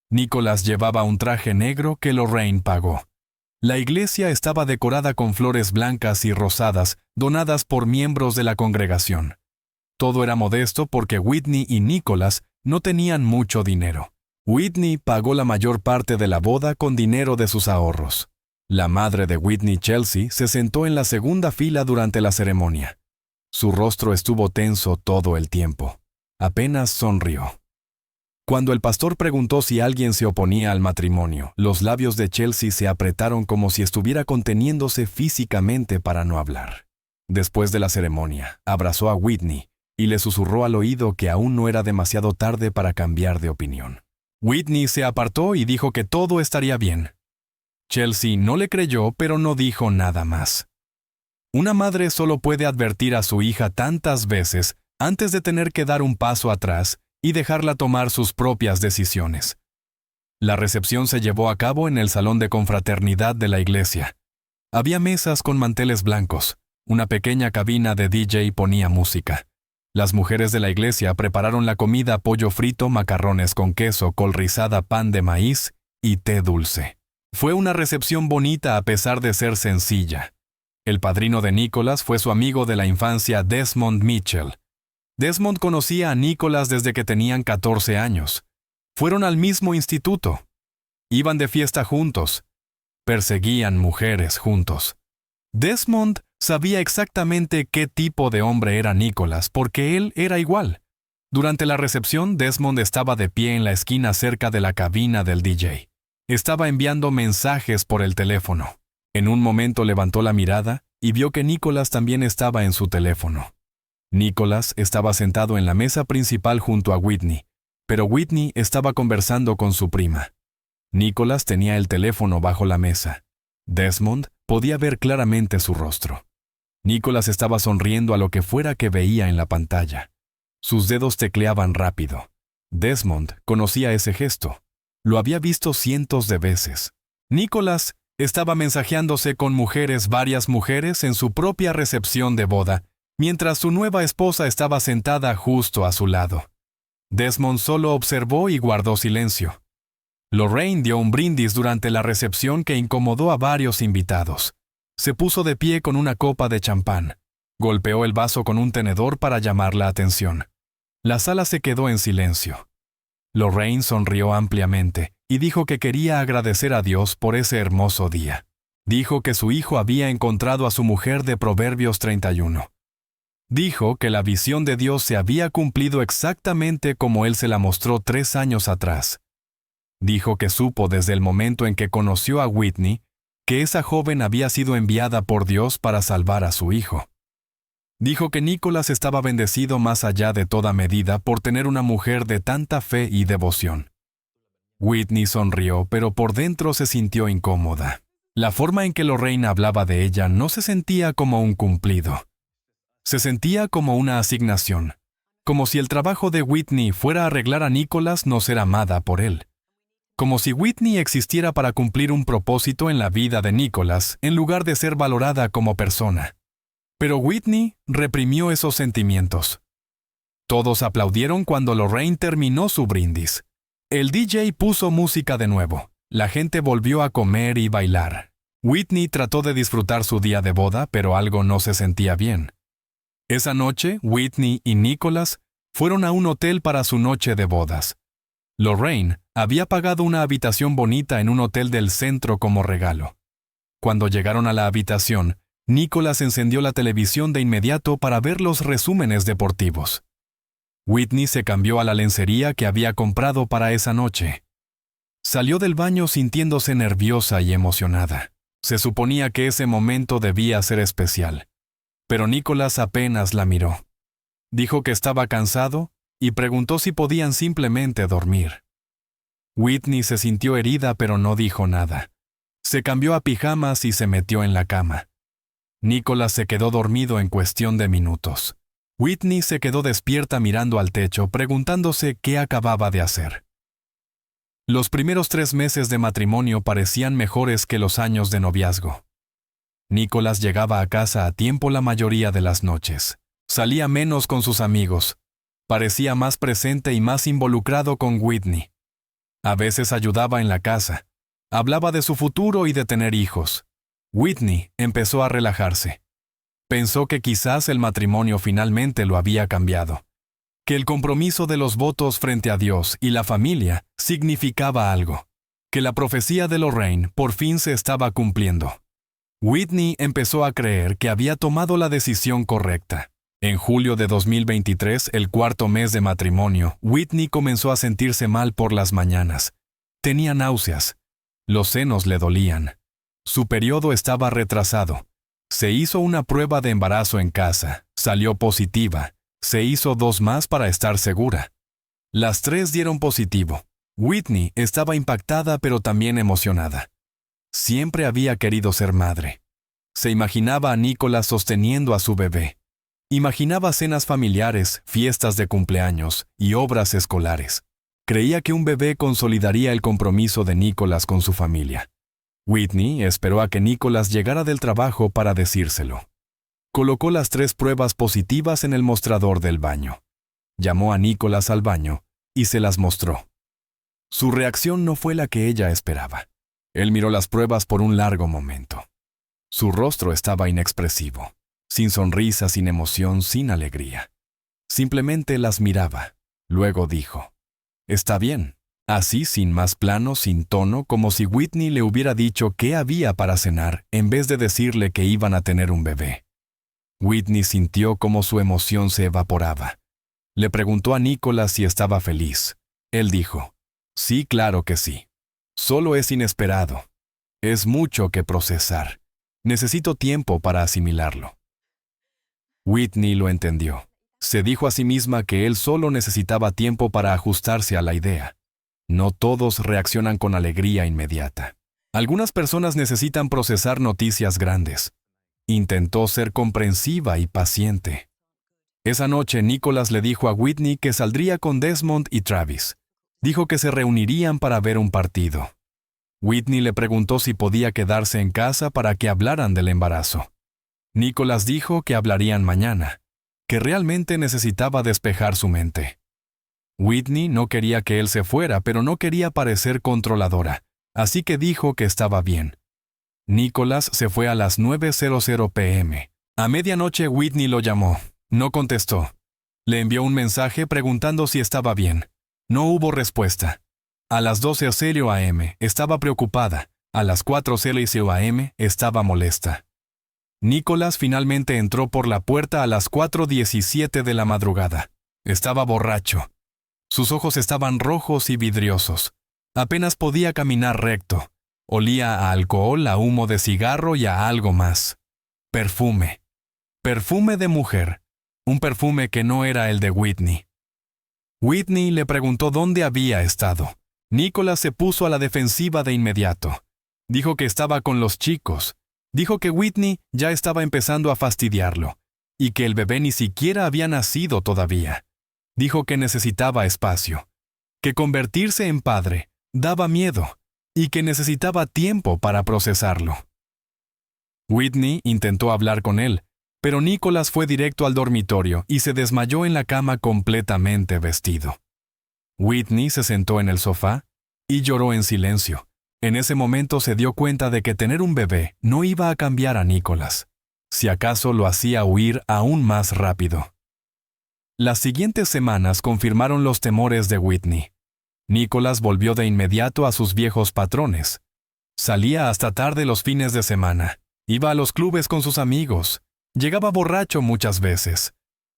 Nicholas llevaba un traje negro que Lorraine pagó. La iglesia estaba decorada con flores blancas y rosadas, donadas por miembros de la congregación. Todo era modesto porque Whitney y Nicholas no tenían mucho dinero. Whitney pagó la mayor parte de la boda con dinero de sus ahorros. La madre de Whitney, Chelsea, se sentó en la segunda fila durante la ceremonia. Su rostro estuvo tenso todo el tiempo. Apenas sonrió. Cuando el pastor preguntó si alguien se oponía al matrimonio, los labios de Chelsea se apretaron como si estuviera conteniéndose físicamente para no hablar. Después de la ceremonia, abrazó a Whitney y le susurró al oído que aún no era demasiado tarde para cambiar de opinión. Whitney se apartó y dijo que todo estaría bien. Chelsea no le creyó, pero no dijo nada más. Una madre solo puede advertir a su hija tantas veces antes de tener que dar un paso atrás y dejarla tomar sus propias decisiones. La recepción se llevó a cabo en el salón de confraternidad de la iglesia. Había mesas con manteles blancos. Una pequeña cabina de DJ ponía música. Las mujeres de la iglesia prepararon la comida: pollo frito, macarrones con queso, col rizada, pan de maíz y té dulce. Fue una recepción bonita a pesar de ser sencilla. El padrino de Nicholas fue su amigo de la infancia, Desmond Mitchell. Desmond conocía a Nicholas desde que tenían 14 años. Fueron al mismo instituto. Iban de fiesta juntos. Perseguían mujeres juntos. Desmond sabía exactamente qué tipo de hombre era Nicholas porque él era igual. Durante la recepción, Desmond estaba de pie en la esquina cerca de la cabina del DJ. Estaba enviando mensajes por el teléfono. En un momento levantó la mirada y vio que Nicholas también estaba en su teléfono. Nicholas estaba sentado en la mesa principal junto a Whitney, pero Whitney estaba conversando con su prima. Nicholas tenía el teléfono bajo la mesa. Desmond podía ver claramente su rostro. Nicholas estaba sonriendo a lo que fuera que veía en la pantalla. Sus dedos tecleaban rápido. Desmond conocía ese gesto. Lo había visto cientos de veces. Nicholas estaba mensajeándose con varias mujeres en su propia recepción de boda, mientras su nueva esposa estaba sentada justo a su lado. Desmond solo observó y guardó silencio. Lorraine dio un brindis durante la recepción que incomodó a varios invitados. Se puso de pie con una copa de champán. Golpeó el vaso con un tenedor para llamar la atención. La sala se quedó en silencio. Lorraine sonrió ampliamente y dijo que quería agradecer a Dios por ese hermoso día. Dijo que su hijo había encontrado a su mujer de Proverbios 31. Dijo que la visión de Dios se había cumplido exactamente como Él se la mostró 3 años atrás. Dijo que supo desde el momento en que conoció a Whitney que esa joven había sido enviada por Dios para salvar a su hijo. Dijo que Nicholas estaba bendecido más allá de toda medida por tener una mujer de tanta fe y devoción. Whitney sonrió, pero por dentro se sintió incómoda. La forma en que Lorraine hablaba de ella no se sentía como un cumplido. Se sentía como una asignación, como si el trabajo de Whitney fuera arreglar a Nicholas no ser amada por él. Como si Whitney existiera para cumplir un propósito en la vida de Nicholas en lugar de ser valorada como persona. Pero Whitney reprimió esos sentimientos. Todos aplaudieron cuando Lorraine terminó su brindis. El DJ puso música de nuevo. La gente volvió a comer y bailar. Whitney trató de disfrutar su día de boda, pero algo no se sentía bien. Esa noche, Whitney y Nicholas fueron a un hotel para su noche de bodas. Lorraine había pagado una habitación bonita en un hotel del centro como regalo. Cuando llegaron a la habitación, Nicholas encendió la televisión de inmediato para ver los resúmenes deportivos. Whitney se cambió a la lencería que había comprado para esa noche. Salió del baño sintiéndose nerviosa y emocionada. Se suponía que ese momento debía ser especial. Pero Nicholas apenas la miró. Dijo que estaba cansado y preguntó si podían simplemente dormir. Whitney se sintió herida pero no dijo nada. Se cambió a pijamas y se metió en la cama. Nicholas se quedó dormido en cuestión de minutos. Whitney se quedó despierta mirando al techo preguntándose qué acababa de hacer. Los primeros 3 meses de matrimonio parecían mejores que los años de noviazgo. Nicholas llegaba a casa a tiempo la mayoría de las noches. Salía menos con sus amigos. Parecía más presente y más involucrado con Whitney. A veces ayudaba en la casa. Hablaba de su futuro y de tener hijos. Whitney empezó a relajarse. Pensó que quizás el matrimonio finalmente lo había cambiado. Que el compromiso de los votos frente a Dios y la familia significaba algo. Que la profecía de Lorraine por fin se estaba cumpliendo. Whitney empezó a creer que había tomado la decisión correcta. En julio de 2023, el 4º mes de matrimonio, Whitney comenzó a sentirse mal por las mañanas. Tenía náuseas. Los senos le dolían. Su periodo estaba retrasado. Se hizo una prueba de embarazo en casa. Salió positiva. Se hizo 2 más para estar segura. Las 3 dieron positivo. Whitney estaba impactada pero también emocionada. Siempre había querido ser madre. Se imaginaba a Nicholas sosteniendo a su bebé. Imaginaba cenas familiares, fiestas de cumpleaños y obras escolares. Creía que un bebé consolidaría el compromiso de Nicholas con su familia. Whitney esperó a que Nicholas llegara del trabajo para decírselo. Colocó las 3 pruebas positivas en el mostrador del baño. Llamó a Nicholas al baño y se las mostró. Su reacción no fue la que ella esperaba. Él miró las pruebas por un largo momento. Su rostro estaba inexpresivo, sin sonrisa, sin emoción, sin alegría. Simplemente las miraba. Luego dijo, «Está bien». Así, sin más plano, sin tono, como si Whitney le hubiera dicho qué había para cenar, en vez de decirle que iban a tener un bebé. Whitney sintió cómo su emoción se evaporaba. Le preguntó a Nicholas si estaba feliz. Él dijo, «Sí, claro que sí. Solo es inesperado. Es mucho que procesar. Necesito tiempo para asimilarlo». Whitney lo entendió. Se dijo a sí misma que él solo necesitaba tiempo para ajustarse a la idea. No todos reaccionan con alegría inmediata. Algunas personas necesitan procesar noticias grandes. Intentó ser comprensiva y paciente. Esa noche Nicholas le dijo a Whitney que saldría con Desmond y Travis. Dijo que se reunirían para ver un partido. Whitney le preguntó si podía quedarse en casa para que hablaran del embarazo. Nicholas dijo que hablarían mañana, que realmente necesitaba despejar su mente. Whitney no quería que él se fuera, pero no quería parecer controladora, así que dijo que estaba bien. Nicholas se fue a las 9:00 p.m. A medianoche Whitney lo llamó. No contestó. Le envió un mensaje preguntando si estaba bien. No hubo respuesta. A las 12:00 a.m. estaba preocupada. A las 4:00 a.m. estaba molesta. Nicholas finalmente entró por la puerta a las 4:17 de la madrugada. Estaba borracho. Sus ojos estaban rojos y vidriosos. Apenas podía caminar recto. Olía a alcohol, a humo de cigarro y a algo más. Perfume. Perfume de mujer. Un perfume que no era el de Whitney. Whitney le preguntó dónde había estado. Nicholas se puso a la defensiva de inmediato. Dijo que estaba con los chicos. Dijo que Whitney ya estaba empezando a fastidiarlo y que el bebé ni siquiera había nacido todavía. Dijo que necesitaba espacio, que convertirse en padre daba miedo y que necesitaba tiempo para procesarlo. Whitney intentó hablar con él, pero Nicholas fue directo al dormitorio y se desmayó en la cama completamente vestido. Whitney se sentó en el sofá y lloró en silencio. En ese momento se dio cuenta de que tener un bebé no iba a cambiar a Nicholas. Si acaso lo hacía huir aún más rápido. Las siguientes semanas confirmaron los temores de Whitney. Nicholas volvió de inmediato a sus viejos patrones. Salía hasta tarde los fines de semana. Iba a los clubes con sus amigos. Llegaba borracho muchas veces.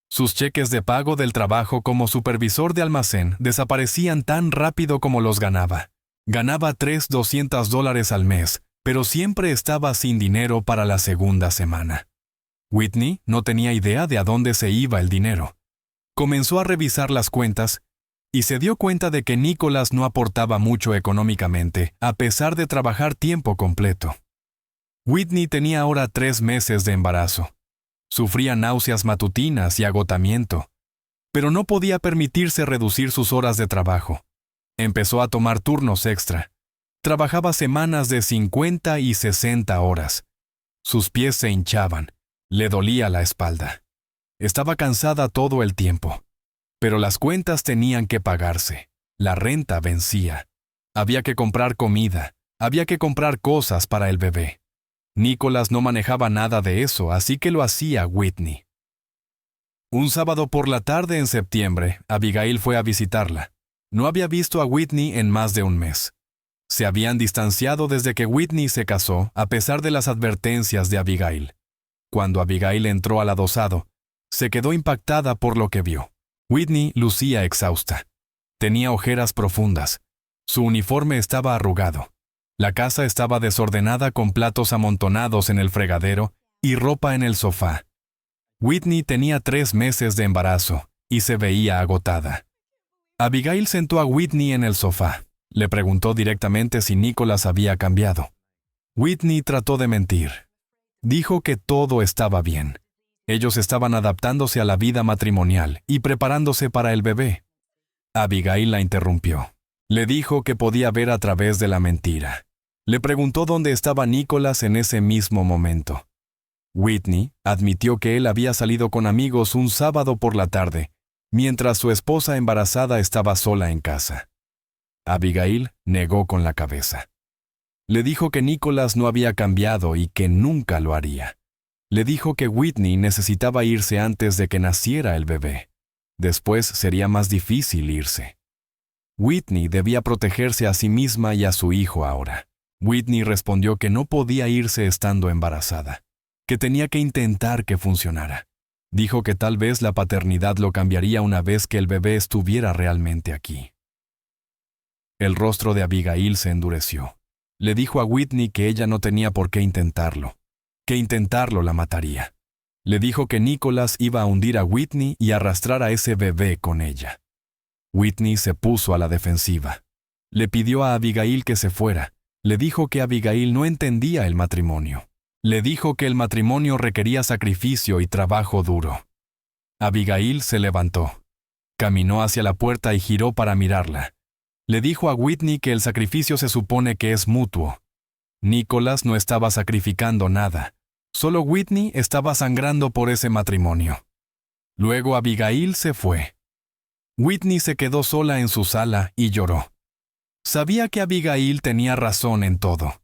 Sus cheques de pago del trabajo como supervisor de almacén desaparecían tan rápido como los ganaba. Ganaba $200 al mes, pero siempre estaba sin dinero para la segunda semana. Whitney no tenía idea de a dónde se iba el dinero. Comenzó a revisar las cuentas y se dio cuenta de que Nicholas no aportaba mucho económicamente, a pesar de trabajar tiempo completo. Whitney tenía ahora 3 meses de embarazo. Sufría náuseas matutinas y agotamiento, pero no podía permitirse reducir sus horas de trabajo. Empezó a tomar turnos extra. Trabajaba semanas de 50 y 60 horas. Sus pies se hinchaban. Le dolía la espalda. Estaba cansada todo el tiempo. Pero las cuentas tenían que pagarse. La renta vencía. Había que comprar comida. Había que comprar cosas para el bebé. Nicholas no manejaba nada de eso, así que lo hacía Whitney. Un sábado por la tarde en septiembre, Abigail fue a visitarla. No había visto a Whitney en más de un mes. Se habían distanciado desde que Whitney se casó, a pesar de las advertencias de Abigail. Cuando Abigail entró al adosado, se quedó impactada por lo que vio. Whitney lucía exhausta. Tenía ojeras profundas. Su uniforme estaba arrugado. La casa estaba desordenada con platos amontonados en el fregadero y ropa en el sofá. Whitney tenía 3 meses de embarazo y se veía agotada. Abigail sentó a Whitney en el sofá. Le preguntó directamente si Nicholas había cambiado. Whitney trató de mentir. Dijo que todo estaba bien. Ellos estaban adaptándose a la vida matrimonial y preparándose para el bebé. Abigail la interrumpió. Le dijo que podía ver a través de la mentira. Le preguntó dónde estaba Nicholas en ese mismo momento. Whitney admitió que él había salido con amigos un sábado por la tarde, mientras su esposa embarazada estaba sola en casa. Abigail negó con la cabeza. Le dijo que Nicholas no había cambiado y que nunca lo haría. Le dijo que Whitney necesitaba irse antes de que naciera el bebé. Después sería más difícil irse. Whitney debía protegerse a sí misma y a su hijo ahora. Whitney respondió que no podía irse estando embarazada, que tenía que intentar que funcionara. Dijo que tal vez la paternidad lo cambiaría una vez que el bebé estuviera realmente aquí. El rostro de Abigail se endureció. Le dijo a Whitney que ella no tenía por qué intentarlo, que intentarlo la mataría. Le dijo que Nicholas iba a hundir a Whitney y arrastrar a ese bebé con ella. Whitney se puso a la defensiva. Le pidió a Abigail que se fuera. Le dijo que Abigail no entendía el matrimonio. Le dijo que el matrimonio requería sacrificio y trabajo duro. Abigail se levantó. Caminó hacia la puerta y giró para mirarla. Le dijo a Whitney que el sacrificio se supone que es mutuo. Nicholas no estaba sacrificando nada. Solo Whitney estaba sangrando por ese matrimonio. Luego Abigail se fue. Whitney se quedó sola en su sala y lloró. Sabía que Abigail tenía razón en todo.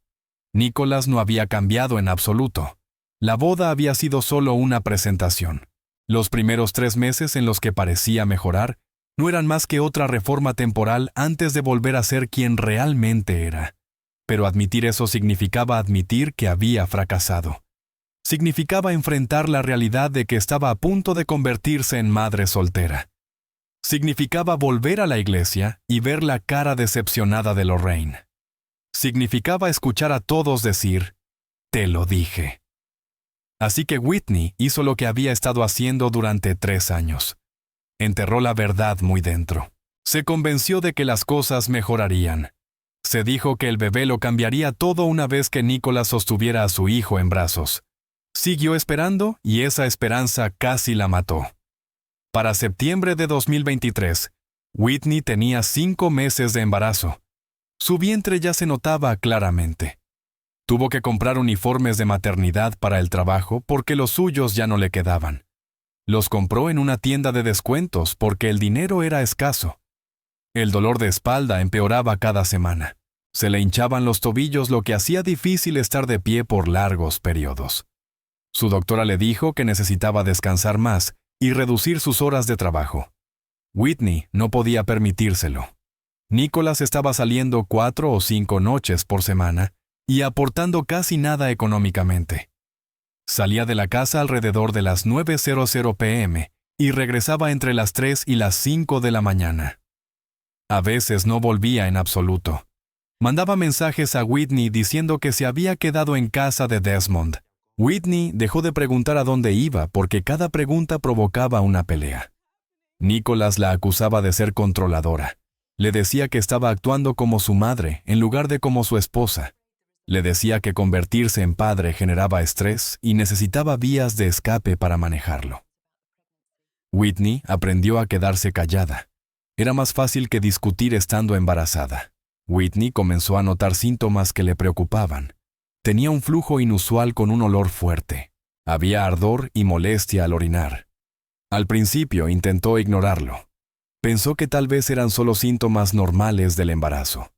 Nicholas no había cambiado en absoluto. La boda había sido solo una presentación. Los primeros 3 meses en los que parecía mejorar no eran más que otra reforma temporal antes de volver a ser quien realmente era. Pero admitir eso significaba admitir que había fracasado. Significaba enfrentar la realidad de que estaba a punto de convertirse en madre soltera. Significaba volver a la iglesia y ver la cara decepcionada de Lorraine. Significaba escuchar a todos decir, «Te lo dije». Así que Whitney hizo lo que había estado haciendo durante 3 años. Enterró la verdad muy dentro. Se convenció de que las cosas mejorarían. Se dijo que el bebé lo cambiaría todo una vez que Nicholas sostuviera a su hijo en brazos. Siguió esperando y esa esperanza casi la mató. Para septiembre de 2023, Whitney tenía 5 meses de embarazo. Su vientre ya se notaba claramente. Tuvo que comprar uniformes de maternidad para el trabajo porque los suyos ya no le quedaban. Los compró en una tienda de descuentos porque el dinero era escaso. El dolor de espalda empeoraba cada semana. Se le hinchaban los tobillos, lo que hacía difícil estar de pie por largos periodos. Su doctora le dijo que necesitaba descansar más y reducir sus horas de trabajo. Whitney no podía permitírselo. Nicholas estaba saliendo 4 o 5 noches por semana y aportando casi nada económicamente. Salía de la casa alrededor de las 9:00 p.m. y regresaba entre las 3 y las 5 de la mañana. A veces no volvía en absoluto. Mandaba mensajes a Whitney diciendo que se había quedado en casa de Desmond. Whitney dejó de preguntar a dónde iba porque cada pregunta provocaba una pelea. Nicholas la acusaba de ser controladora. Le decía que estaba actuando como su madre en lugar de como su esposa. Le decía que convertirse en padre generaba estrés y necesitaba vías de escape para manejarlo. Whitney aprendió a quedarse callada. Era más fácil que discutir estando embarazada. Whitney comenzó a notar síntomas que le preocupaban. Tenía un flujo inusual con un olor fuerte. Había ardor y molestia al orinar. Al principio intentó ignorarlo. Pensó que tal vez eran solo síntomas normales del embarazo.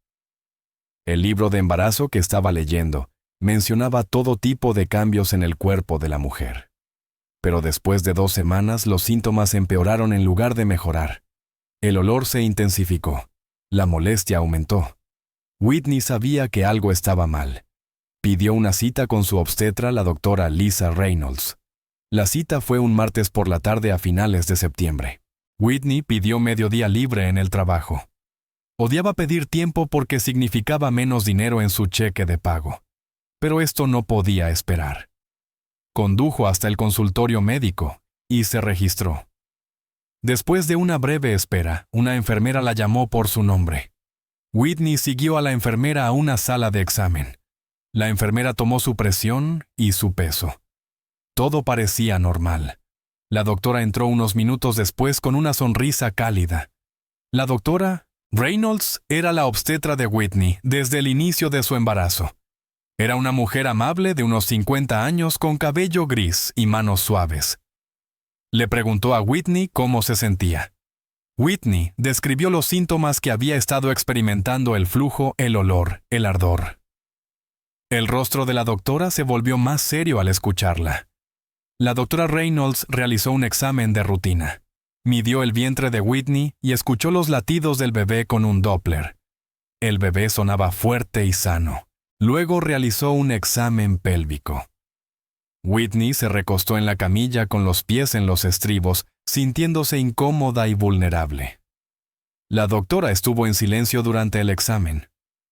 El libro de embarazo que estaba leyendo mencionaba todo tipo de cambios en el cuerpo de la mujer. Pero después de 2 semanas los síntomas empeoraron en lugar de mejorar. El olor se intensificó. La molestia aumentó. Whitney sabía que algo estaba mal. Pidió una cita con su obstetra, la doctora Lisa Reynolds. La cita fue un martes por la tarde a finales de septiembre. Whitney pidió mediodía libre en el trabajo. Odiaba pedir tiempo porque significaba menos dinero en su cheque de pago. Pero esto no podía esperar. Condujo hasta el consultorio médico y se registró. Después de una breve espera, una enfermera la llamó por su nombre. Whitney siguió a la enfermera a una sala de examen. La enfermera tomó su presión y su peso. Todo parecía normal. La doctora entró unos minutos después con una sonrisa cálida. La doctora Reynolds era la obstetra de Whitney desde el inicio de su embarazo. Era una mujer amable de unos 50 años con cabello gris y manos suaves. Le preguntó a Whitney cómo se sentía. Whitney describió los síntomas que había estado experimentando: el flujo, el olor, el ardor. El rostro de la doctora se volvió más serio al escucharla. La doctora Reynolds realizó un examen de rutina. Midió el vientre de Whitney y escuchó los latidos del bebé con un Doppler. El bebé sonaba fuerte y sano. Luego realizó un examen pélvico. Whitney se recostó en la camilla con los pies en los estribos, sintiéndose incómoda y vulnerable. La doctora estuvo en silencio durante el examen.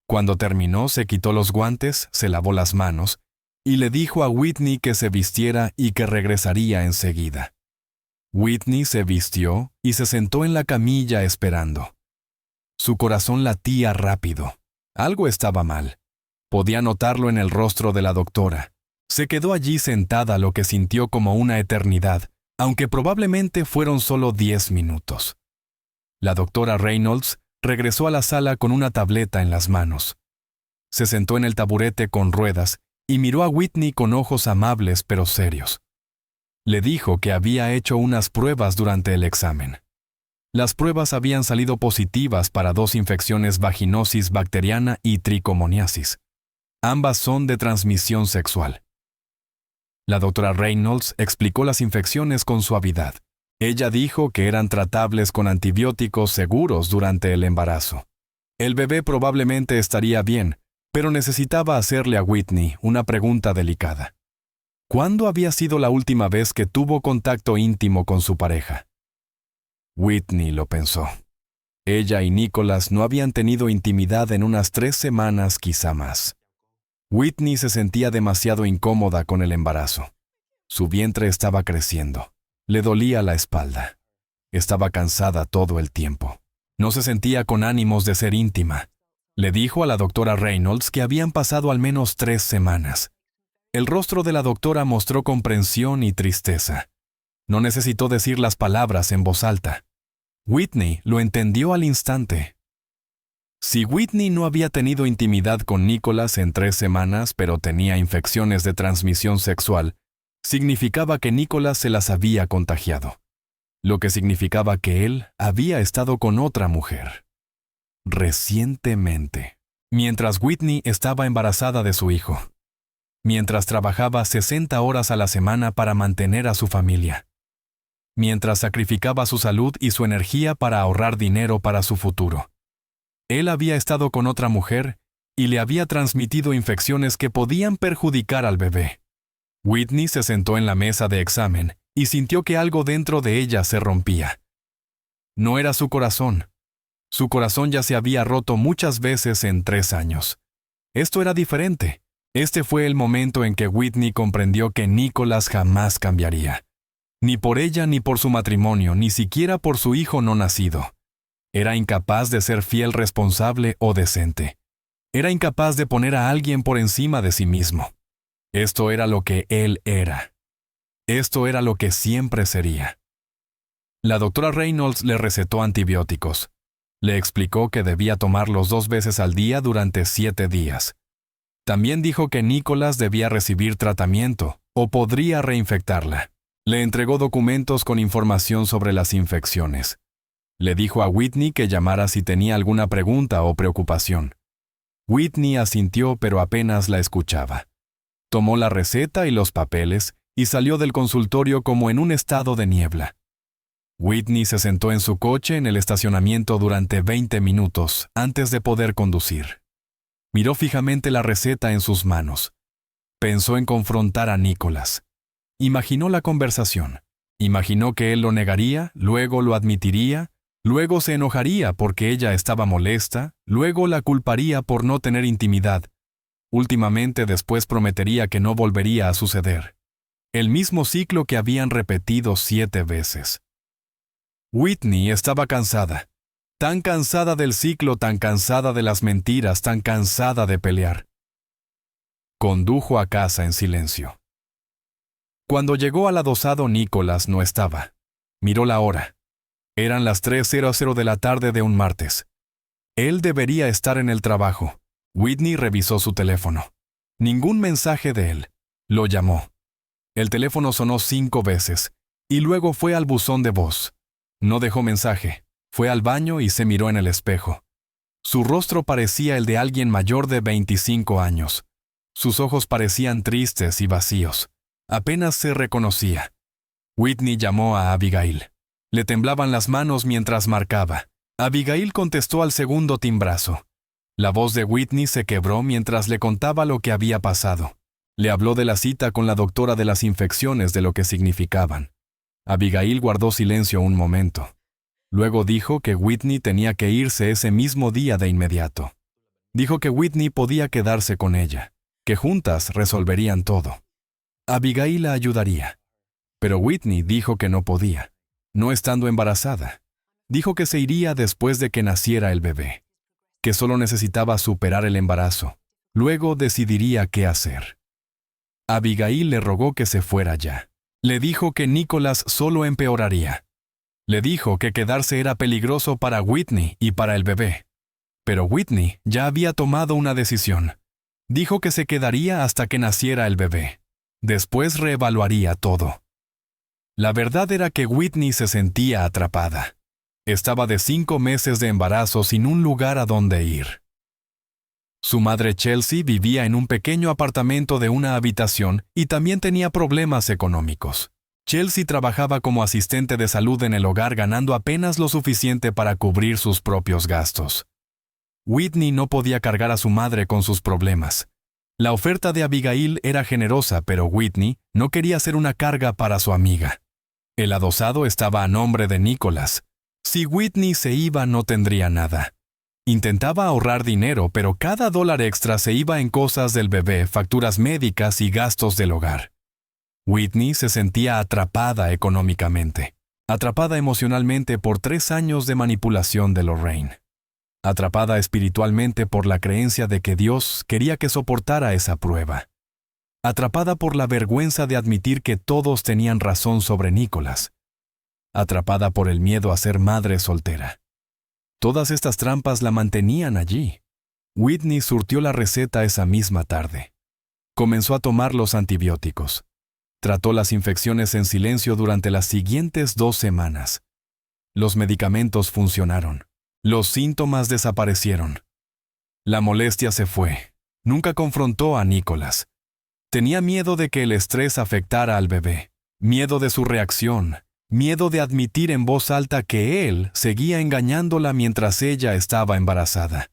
Cuando terminó, se quitó los guantes, se lavó las manos y le dijo a Whitney que se vistiera y que regresaría enseguida. Whitney se vistió y se sentó en la camilla esperando. Su corazón latía rápido. Algo estaba mal. Podía notarlo en el rostro de la doctora. Se quedó allí sentada lo que sintió como una eternidad, aunque probablemente fueron solo 10 minutos. La doctora Reynolds regresó a la sala con una tableta en las manos. Se sentó en el taburete con ruedas y miró a Whitney con ojos amables pero serios. Le dijo que había hecho unas pruebas durante el examen. Las pruebas habían salido positivas para 2 infecciones: vaginosis bacteriana y tricomoniasis. Ambas son de transmisión sexual. La doctora Reynolds explicó las infecciones con suavidad. Ella dijo que eran tratables con antibióticos seguros durante el embarazo. El bebé probablemente estaría bien, pero necesitaba hacerle a Whitney una pregunta delicada. ¿Cuándo había sido la última vez que tuvo contacto íntimo con su pareja? Whitney lo pensó. Ella y Nicholas no habían tenido intimidad en unas 3 semanas, quizá más. Whitney se sentía demasiado incómoda con el embarazo. Su vientre estaba creciendo. Le dolía la espalda. Estaba cansada todo el tiempo. No se sentía con ánimos de ser íntima. Le dijo a la doctora Reynolds que habían pasado al menos 3 semanas. El rostro de la doctora mostró comprensión y tristeza. No necesitó decir las palabras en voz alta. Whitney lo entendió al instante. Si Whitney no había tenido intimidad con Nicholas en 3 semanas, pero tenía infecciones de transmisión sexual, significaba que Nicholas se las había contagiado, lo que significaba que él había estado con otra mujer. Recientemente, mientras Whitney estaba embarazada de su hijo, mientras trabajaba 60 horas a la semana para mantener a su familia, mientras sacrificaba su salud y su energía para ahorrar dinero para su futuro. Él había estado con otra mujer y le había transmitido infecciones que podían perjudicar al bebé. Whitney se sentó en la mesa de examen y sintió que algo dentro de ella se rompía. No era su corazón. Su corazón ya se había roto muchas veces en 3 años. Esto era diferente. Este fue el momento en que Whitney comprendió que Nicholas jamás cambiaría. Ni por ella ni por su matrimonio, ni siquiera por su hijo no nacido. Era incapaz de ser fiel, responsable o decente. Era incapaz de poner a alguien por encima de sí mismo. Esto era lo que él era. Esto era lo que siempre sería. La doctora Reynolds le recetó antibióticos. Le explicó que debía tomarlos 2 veces al día durante 7 días. También dijo que Nicholas debía recibir tratamiento o podría reinfectarla. Le entregó documentos con información sobre las infecciones. Le dijo a Whitney que llamara si tenía alguna pregunta o preocupación. Whitney asintió, pero apenas la escuchaba. Tomó la receta y los papeles y salió del consultorio como en un estado de niebla. Whitney se sentó en su coche en el estacionamiento durante 20 minutos antes de poder conducir. Miró fijamente la receta en sus manos. Pensó en confrontar a Nicholas. Imaginó la conversación. Imaginó que él lo negaría, luego lo admitiría, luego se enojaría porque ella estaba molesta, luego la culparía por no tener intimidad. Últimamente después prometería que no volvería a suceder. El mismo ciclo que habían repetido 7 veces. Whitney estaba cansada. Tan cansada del ciclo, tan cansada de las mentiras, tan cansada de pelear. Condujo a casa en silencio. Cuando llegó al adosado, Nicholas no estaba. Miró la hora. Eran las 3:00 de la tarde de un martes. Él debería estar en el trabajo. Whitney revisó su teléfono. Ningún mensaje de él. Lo llamó. El teléfono sonó 5 veces, y luego fue al buzón de voz. No dejó mensaje. Fue al baño y se miró en el espejo. Su rostro parecía el de alguien mayor de 25 años. Sus ojos parecían tristes y vacíos. Apenas se reconocía. Whitney llamó a Abigail. Le temblaban las manos mientras marcaba. Abigail contestó al segundo timbrazo. La voz de Whitney se quebró mientras le contaba lo que había pasado. Le habló de la cita con la doctora de las infecciones, de lo que significaban. Abigail guardó silencio un momento. Luego dijo que Whitney tenía que irse ese mismo día de inmediato. Dijo que Whitney podía quedarse con ella, que juntas resolverían todo. Abigail la ayudaría. Pero Whitney dijo que no podía, no estando embarazada. Dijo que se iría después de que naciera el bebé, que solo necesitaba superar el embarazo. Luego decidiría qué hacer. Abigail le rogó que se fuera ya. Le dijo que Nicholas solo empeoraría. Le dijo que quedarse era peligroso para Whitney y para el bebé. Pero Whitney ya había tomado una decisión. Dijo que se quedaría hasta que naciera el bebé. Después reevaluaría todo. La verdad era que Whitney se sentía atrapada. Estaba de 5 meses de embarazo sin un lugar a donde ir. Su madre Chelsea vivía en un pequeño apartamento de una habitación y también tenía problemas económicos. Chelsea trabajaba como asistente de salud en el hogar, ganando apenas lo suficiente para cubrir sus propios gastos. Whitney no podía cargar a su madre con sus problemas. La oferta de Abigail era generosa, pero Whitney no quería ser una carga para su amiga. El adosado estaba a nombre de Nicholas. Si Whitney se iba, no tendría nada. Intentaba ahorrar dinero, pero cada dólar extra se iba en cosas del bebé, facturas médicas y gastos del hogar. Whitney se sentía atrapada económicamente, atrapada emocionalmente por 3 años de manipulación de Lorraine, atrapada espiritualmente por la creencia de que Dios quería que soportara esa prueba, atrapada por la vergüenza de admitir que todos tenían razón sobre Nicholas, atrapada por el miedo a ser madre soltera. Todas estas trampas la mantenían allí. Whitney surtió la receta esa misma tarde. Comenzó a tomar los antibióticos. Trató las infecciones en silencio durante las siguientes 2 semanas. Los medicamentos funcionaron. Los síntomas desaparecieron. La molestia se fue. Nunca confrontó a Nicholas. Tenía miedo de que el estrés afectara al bebé. Miedo de su reacción. Miedo de admitir en voz alta que él seguía engañándola mientras ella estaba embarazada.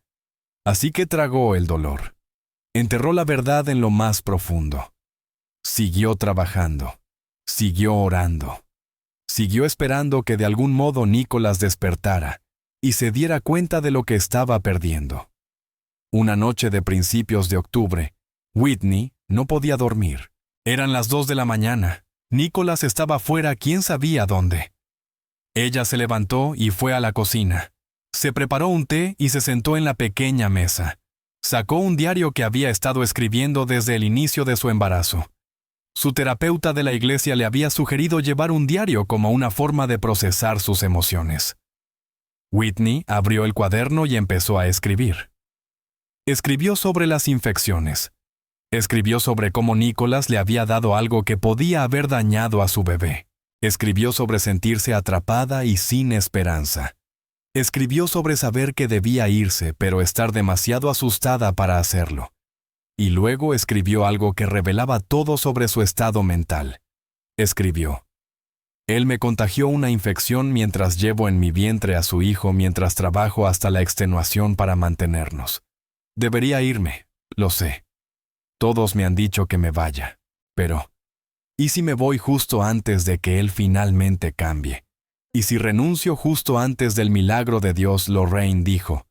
Así que tragó el dolor. Enterró la verdad en lo más profundo. Siguió trabajando. Siguió orando. Siguió esperando que de algún modo Nicholas despertara y se diera cuenta de lo que estaba perdiendo. Una noche de principios de octubre, Whitney no podía dormir. Eran las 2 de la mañana. Nicholas estaba fuera, quién sabía dónde. Ella se levantó y fue a la cocina. Se preparó un té y se sentó en la pequeña mesa. Sacó un diario que había estado escribiendo desde el inicio de su embarazo. Su terapeuta de la iglesia le había sugerido llevar un diario como una forma de procesar sus emociones. Whitney abrió el cuaderno y empezó a escribir. Escribió sobre las infecciones. Escribió sobre cómo Nicholas le había dado algo que podía haber dañado a su bebé. Escribió sobre sentirse atrapada y sin esperanza. Escribió sobre saber que debía irse, pero estar demasiado asustada para hacerlo. Y luego escribió algo que revelaba todo sobre su estado mental. Escribió: Él me contagió una infección mientras llevo en mi vientre a su hijo mientras trabajo hasta la extenuación para mantenernos. Debería irme, lo sé. Todos me han dicho que me vaya, pero ¿y si me voy justo antes de que él finalmente cambie? ¿Y si renuncio justo antes del milagro de Dios? Lorraine dijo.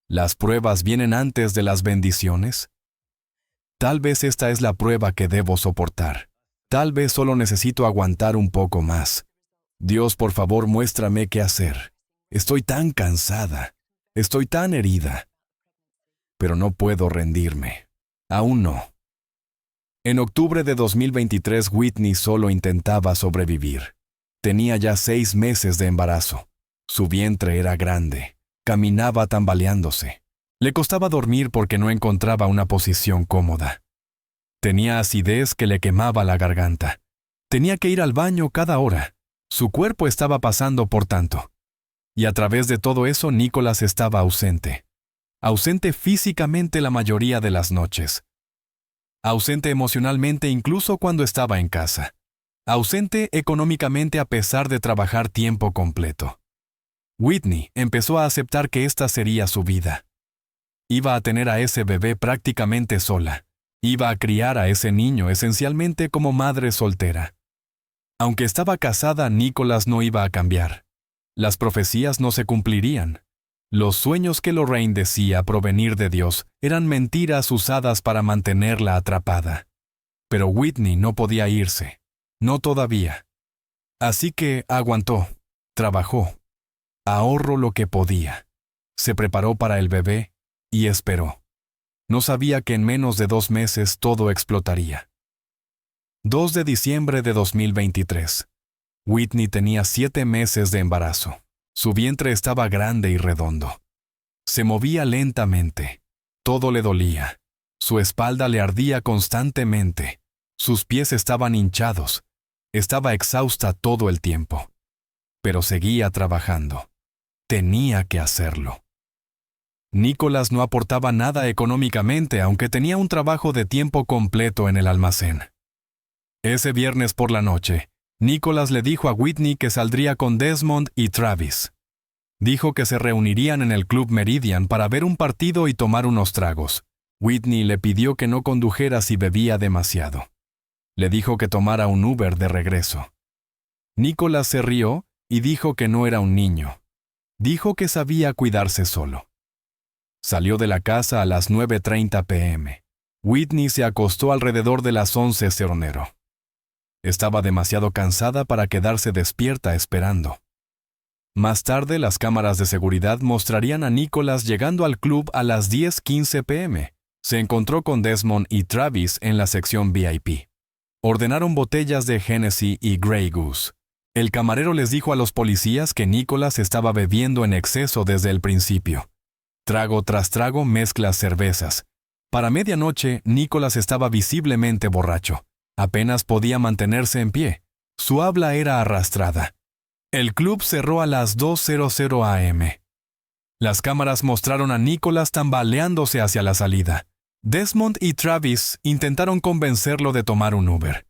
¿Las pruebas vienen antes de las bendiciones? Tal vez esta es la prueba que debo soportar. Tal vez solo necesito aguantar un poco más. Dios, por favor, muéstrame qué hacer. Estoy tan cansada. Estoy tan herida. Pero no puedo rendirme. Aún no. En octubre de 2023, Whitney solo intentaba sobrevivir. Tenía ya 6 meses de embarazo. Su vientre era grande. Caminaba tambaleándose. Le costaba dormir porque no encontraba una posición cómoda. Tenía acidez que le quemaba la garganta. Tenía que ir al baño cada hora. Su cuerpo estaba pasando por tanto. Y a través de todo eso, Nicholas estaba ausente. Ausente físicamente la mayoría de las noches. Ausente emocionalmente incluso cuando estaba en casa. Ausente económicamente a pesar de trabajar tiempo completo. Whitney empezó a aceptar que esta sería su vida. Iba a tener a ese bebé prácticamente sola. Iba a criar a ese niño esencialmente como madre soltera. Aunque estaba casada, Nicholas no iba a cambiar. Las profecías no se cumplirían. Los sueños que Lorraine decía provenir de Dios eran mentiras usadas para mantenerla atrapada. Pero Whitney no podía irse. No todavía. Así que aguantó. Trabajó. Ahorró lo que podía. Se preparó para el bebé y esperó. No sabía que en menos de 2 meses todo explotaría. 2 de diciembre de 2023. Whitney tenía 7 meses de embarazo. Su vientre estaba grande y redondo. Se movía lentamente. Todo le dolía. Su espalda le ardía constantemente. Sus pies estaban hinchados. Estaba exhausta todo el tiempo. Pero seguía trabajando. Tenía que hacerlo. Nicholas no aportaba nada económicamente, aunque tenía un trabajo de tiempo completo en el almacén. Ese viernes por la noche, Nicholas le dijo a Whitney que saldría con Desmond y Travis. Dijo que se reunirían en el Club Meridian para ver un partido y tomar unos tragos. Whitney le pidió que no condujera si bebía demasiado. Le dijo que tomara un Uber de regreso. Nicholas se rió y dijo que no era un niño. Dijo que sabía cuidarse solo. Salió de la casa a las 9:30 p.m. Whitney se acostó alrededor de las 11:00. Estaba demasiado cansada para quedarse despierta esperando. Más tarde, las cámaras de seguridad mostrarían a Nicholas llegando al club a las 10:15 p.m. Se encontró con Desmond y Travis en la sección VIP. Ordenaron botellas de Hennessy y Grey Goose. El camarero les dijo a los policías que Nicholas estaba bebiendo en exceso desde el principio. Trago tras trago mezcla cervezas. Para medianoche, Nicholas estaba visiblemente borracho. Apenas podía mantenerse en pie. Su habla era arrastrada. El club cerró a las 2:00 a.m. Las cámaras mostraron a Nicholas tambaleándose hacia la salida. Desmond y Travis intentaron convencerlo de tomar un Uber.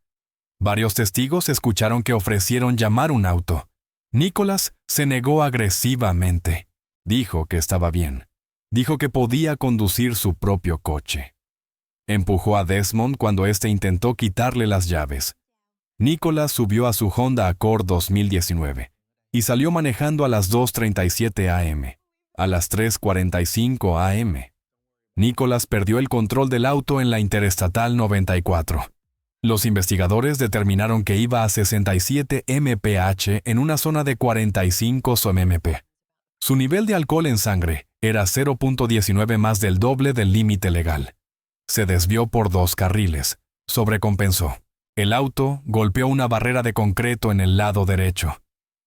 Varios testigos escucharon que ofrecieron llamar un auto. Nicholas se negó agresivamente. Dijo que estaba bien. Dijo que podía conducir su propio coche. Empujó a Desmond cuando éste intentó quitarle las llaves. Nicholas subió a su Honda Accord 2019 y salió manejando a las 2:37 a.m. A las 3:45 a.m. Nicholas perdió el control del auto en la Interestatal 94. Los investigadores determinaron que iba a 67 mph en una zona de 45 mph. Su nivel de alcohol en sangre era 0.19 más del doble del límite legal. Se desvió por 2 carriles. Sobrecompensó. El auto golpeó una barrera de concreto en el lado derecho.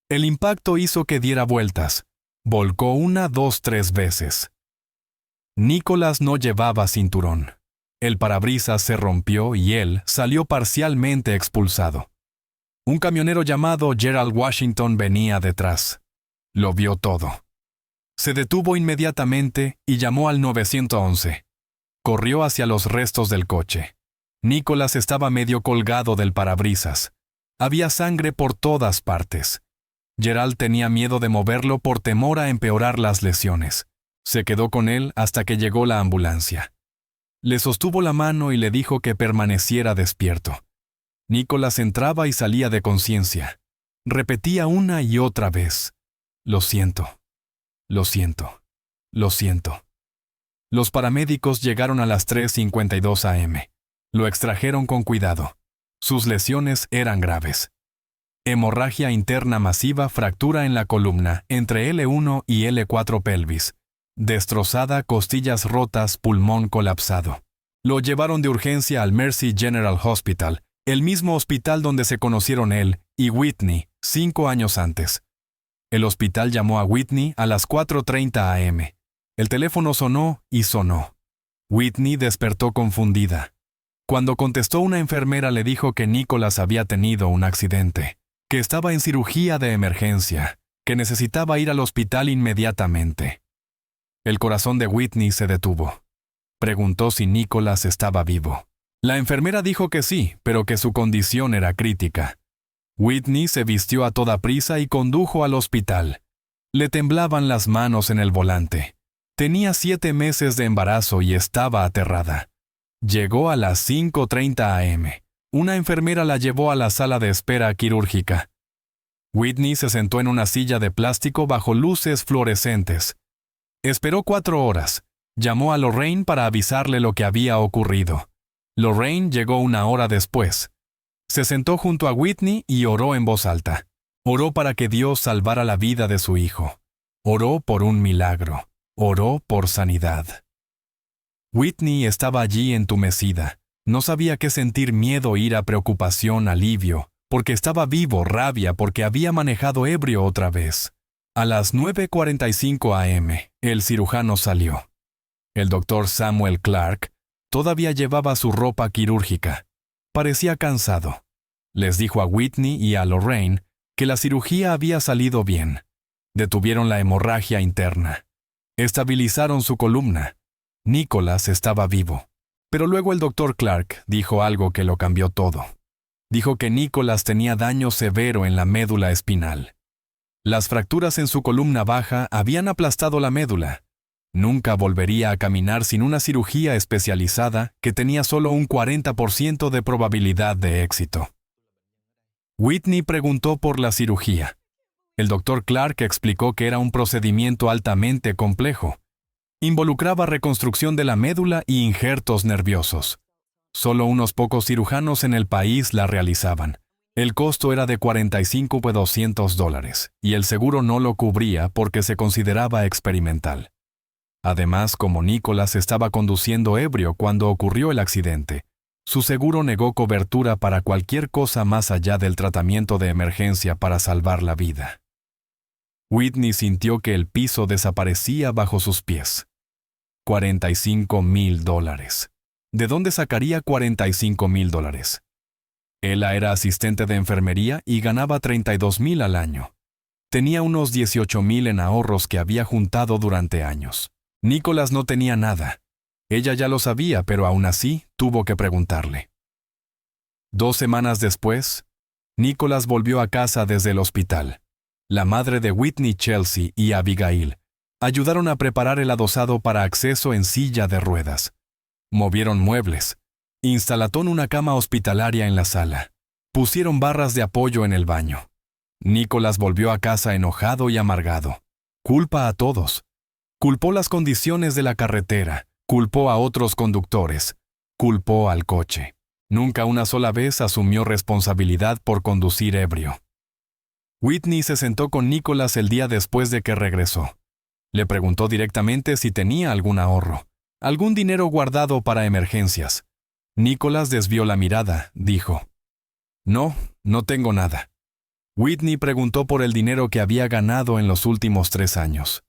El impacto hizo que diera vueltas. Volcó 1, 2, 3 veces. Nicholas no llevaba cinturón. El parabrisas se rompió y él salió parcialmente expulsado. Un camionero llamado Gerald Washington venía detrás. Lo vio todo. Se detuvo inmediatamente y llamó al 911. Corrió hacia los restos del coche. Nicholas estaba medio colgado del parabrisas. Había sangre por todas partes. Gerald tenía miedo de moverlo por temor a empeorar las lesiones. Se quedó con él hasta que llegó la ambulancia. Le sostuvo la mano y le dijo que permaneciera despierto. Nicholas entraba y salía de conciencia. Repetía una y otra vez: «Lo siento, lo siento, lo siento». Los paramédicos llegaron a las 3:52 a.m. Lo extrajeron con cuidado. Sus lesiones eran graves. Hemorragia interna masiva, fractura en la columna entre L1 y L4 pelvis. Destrozada, costillas rotas, pulmón colapsado. Lo llevaron de urgencia al Mercy General Hospital, el mismo hospital donde se conocieron él y Whitney 5 años antes. El hospital llamó a Whitney a las 4:30 a.m. El teléfono sonó y sonó. Whitney despertó confundida. Cuando contestó, una enfermera le dijo que Nicholas había tenido un accidente, que estaba en cirugía de emergencia, que necesitaba ir al hospital inmediatamente. El corazón de Whitney se detuvo. Preguntó si Nicholas estaba vivo. La enfermera dijo que sí, pero que su condición era crítica. Whitney se vistió a toda prisa y condujo al hospital. Le temblaban las manos en el volante. Tenía 7 meses de embarazo y estaba aterrada. Llegó a las 5:30 a.m. Una enfermera la llevó a la sala de espera quirúrgica. Whitney se sentó en una silla de plástico bajo luces fluorescentes. Esperó 4 horas. Llamó a Lorraine para avisarle lo que había ocurrido. Lorraine llegó 1 hora después. Se sentó junto a Whitney y oró en voz alta. Oró para que Dios salvara la vida de su hijo. Oró por un milagro. Oró por sanidad. Whitney estaba allí entumecida. No sabía qué sentir: miedo, ira, preocupación, alivio, porque estaba vivo, rabia porque había manejado ebrio otra vez. A las 9:45 a.m., el cirujano salió. El doctor Samuel Clark todavía llevaba su ropa quirúrgica. Parecía cansado. Les dijo a Whitney y a Lorraine que la cirugía había salido bien. Detuvieron la hemorragia interna. Estabilizaron su columna. Nicholas estaba vivo. Pero luego el doctor Clark dijo algo que lo cambió todo. Dijo que Nicholas tenía daño severo en la médula espinal. Las fracturas en su columna baja habían aplastado la médula. Nunca volvería a caminar sin una cirugía especializada que tenía solo un 40% de probabilidad de éxito. Whitney preguntó por la cirugía. El doctor Clark explicó que era un procedimiento altamente complejo. Involucraba reconstrucción de la médula y injertos nerviosos. Solo unos pocos cirujanos en el país la realizaban. El costo era de $45,200 y el seguro no lo cubría porque se consideraba experimental. Además, como Nicholas estaba conduciendo ebrio cuando ocurrió el accidente, su seguro negó cobertura para cualquier cosa más allá del tratamiento de emergencia para salvar la vida. Whitney sintió que el piso desaparecía bajo sus pies. $45,000. ¿De dónde sacaría $45,000? Ella era asistente de enfermería y ganaba $32,000 al año. Tenía unos $18,000 en ahorros que había juntado durante años. Nicholas no tenía nada. Ella ya lo sabía, pero aún así tuvo que preguntarle. 2 semanas después, Nicholas volvió a casa desde el hospital. La madre de Whitney, Chelsea, y Abigail ayudaron a preparar el adosado para acceso en silla de ruedas. Movieron muebles. Instalaron una cama hospitalaria en la sala. Pusieron barras de apoyo en el baño. Nicholas volvió a casa enojado y amargado. Culpa a todos. Culpó las condiciones de la carretera. Culpó a otros conductores. Culpó al coche. Nunca una sola vez asumió responsabilidad por conducir ebrio. Whitney se sentó con Nicholas el día después de que regresó. Le preguntó directamente si tenía algún ahorro, algún dinero guardado para emergencias. Nicholas desvió la mirada, dijo: «No, no tengo nada». Whitney preguntó por el dinero que había ganado en los últimos 3 años.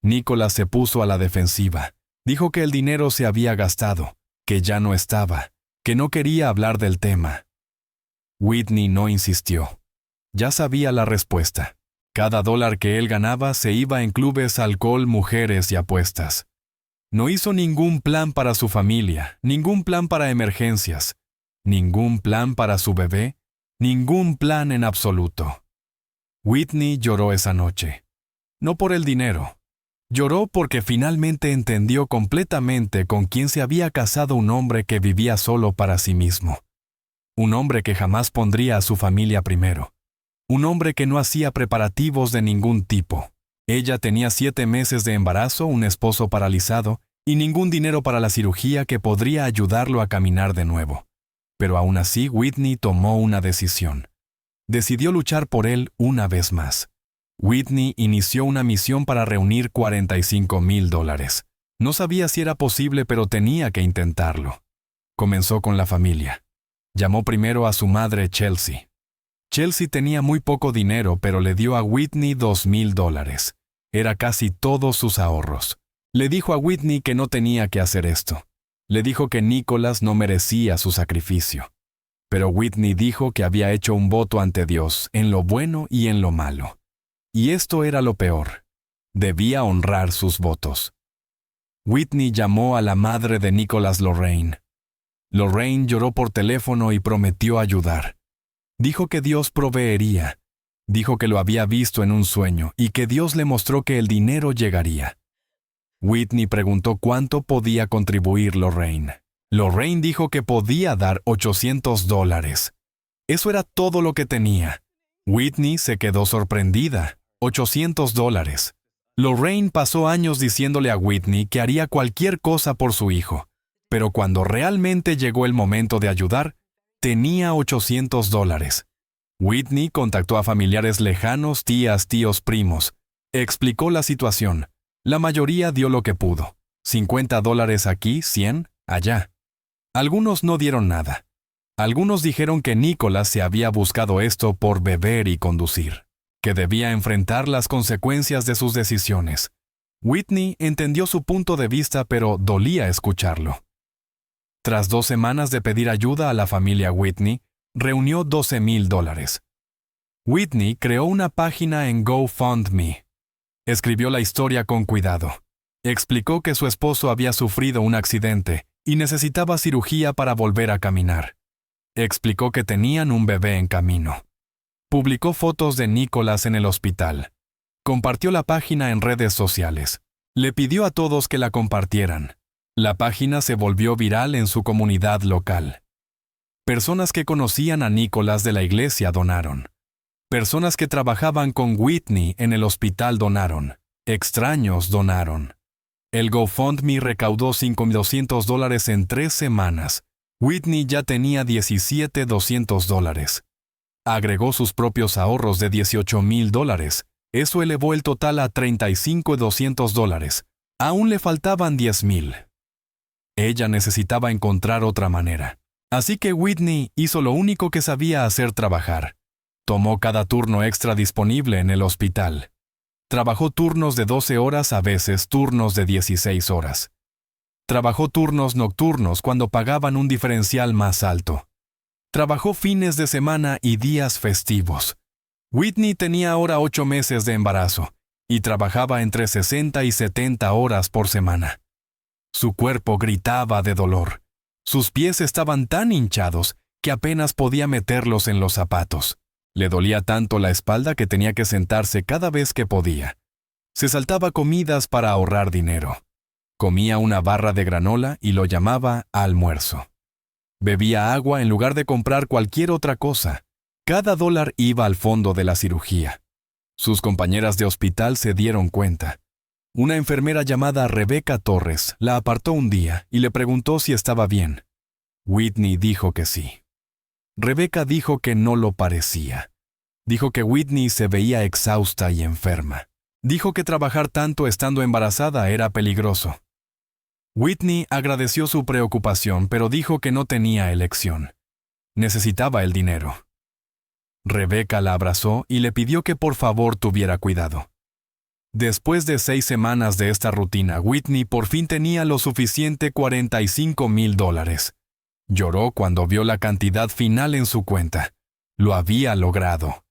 Nicholas se puso a la defensiva. Dijo que el dinero se había gastado, que ya no estaba, que no quería hablar del tema. Whitney no insistió. Ya sabía la respuesta. Cada dólar que él ganaba se iba en clubes, alcohol, mujeres y apuestas. No hizo ningún plan para su familia, ningún plan para emergencias, ningún plan para su bebé, ningún plan en absoluto. Whitney lloró esa noche. No por el dinero. Lloró porque finalmente entendió completamente con quién se había casado un hombre que vivía solo para sí mismo. Un hombre que jamás pondría a su familia primero. Un hombre que no hacía preparativos de ningún tipo. Ella tenía 7 meses de embarazo, un esposo paralizado y ningún dinero para la cirugía que podría ayudarlo a caminar de nuevo. Pero aún así, Whitney tomó una decisión. Decidió luchar por él una vez más. Whitney inició una misión para reunir $45,000. No sabía si era posible, pero tenía que intentarlo. Comenzó con la familia. Llamó primero a su madre Chelsea. Chelsea tenía muy poco dinero, pero le dio a Whitney $2,000. Era casi todos sus ahorros. Le dijo a Whitney que no tenía que hacer esto. Le dijo que Nicholas no merecía su sacrificio. Pero Whitney dijo que había hecho un voto ante Dios, en lo bueno y en lo malo. Y esto era lo peor. Debía honrar sus votos. Whitney llamó a la madre de Nicholas, Lorraine. Lorraine lloró por teléfono y prometió ayudar. Dijo que Dios proveería. Dijo que lo había visto en un sueño y que Dios le mostró que el dinero llegaría. Whitney preguntó cuánto podía contribuir Lorraine. Lorraine dijo que podía dar $800. Eso era todo lo que tenía. Whitney se quedó sorprendida. $800. Lorraine pasó años diciéndole a Whitney que haría cualquier cosa por su hijo. Pero cuando realmente llegó el momento de ayudar, tenía $800. Whitney contactó a familiares lejanos, tías, tíos, primos. Explicó la situación. La mayoría dio lo que pudo. $50 aquí, 100 allá. Algunos no dieron nada. Algunos dijeron que Nicholas se había buscado esto por beber y conducir, que debía enfrentar las consecuencias de sus decisiones. Whitney entendió su punto de vista, pero dolía escucharlo. Tras 2 semanas de pedir ayuda a la familia Whitney, reunió $12,000. Whitney creó una página en GoFundMe. Escribió la historia con cuidado. Explicó que su esposo había sufrido un accidente y necesitaba cirugía para volver a caminar. Explicó que tenían un bebé en camino. Publicó fotos de Nicholas en el hospital. Compartió la página en redes sociales. Le pidió a todos que la compartieran. La página se volvió viral en su comunidad local. Personas que conocían a Nicholas de la iglesia donaron. Personas que trabajaban con Whitney en el hospital donaron. Extraños donaron. El GoFundMe recaudó $5,200 en 3 semanas. Whitney ya tenía $17,200. Agregó sus propios ahorros de $18,000. Eso elevó el total a $35,200. Aún le faltaban $10,000. Ella necesitaba encontrar otra manera. Así que Whitney hizo lo único que sabía hacer: trabajar. Tomó cada turno extra disponible en el hospital. Trabajó turnos de 12 horas, a veces turnos de 16 horas. Trabajó turnos nocturnos cuando pagaban un diferencial más alto. Trabajó fines de semana y días festivos. Whitney tenía ahora 8 meses de embarazo y trabajaba entre 60 y 70 horas por semana. Su cuerpo gritaba de dolor. Sus pies estaban tan hinchados que apenas podía meterlos en los zapatos. Le dolía tanto la espalda que tenía que sentarse cada vez que podía. Se saltaba comidas para ahorrar dinero. Comía una barra de granola y lo llamaba almuerzo. Bebía agua en lugar de comprar cualquier otra cosa. Cada dólar iba al fondo de la cirugía. Sus compañeras de hospital se dieron cuenta. Una enfermera llamada Rebecca Torres la apartó un día y le preguntó si estaba bien. Whitney dijo que sí. Rebecca dijo que no lo parecía. Dijo que Whitney se veía exhausta y enferma. Dijo que trabajar tanto estando embarazada era peligroso. Whitney agradeció su preocupación, pero dijo que no tenía elección. Necesitaba el dinero. Rebecca la abrazó y le pidió que por favor tuviera cuidado. Después de 6 semanas de esta rutina, Whitney por fin tenía lo suficiente $45,000. Lloró cuando vio la cantidad final en su cuenta. Lo había logrado.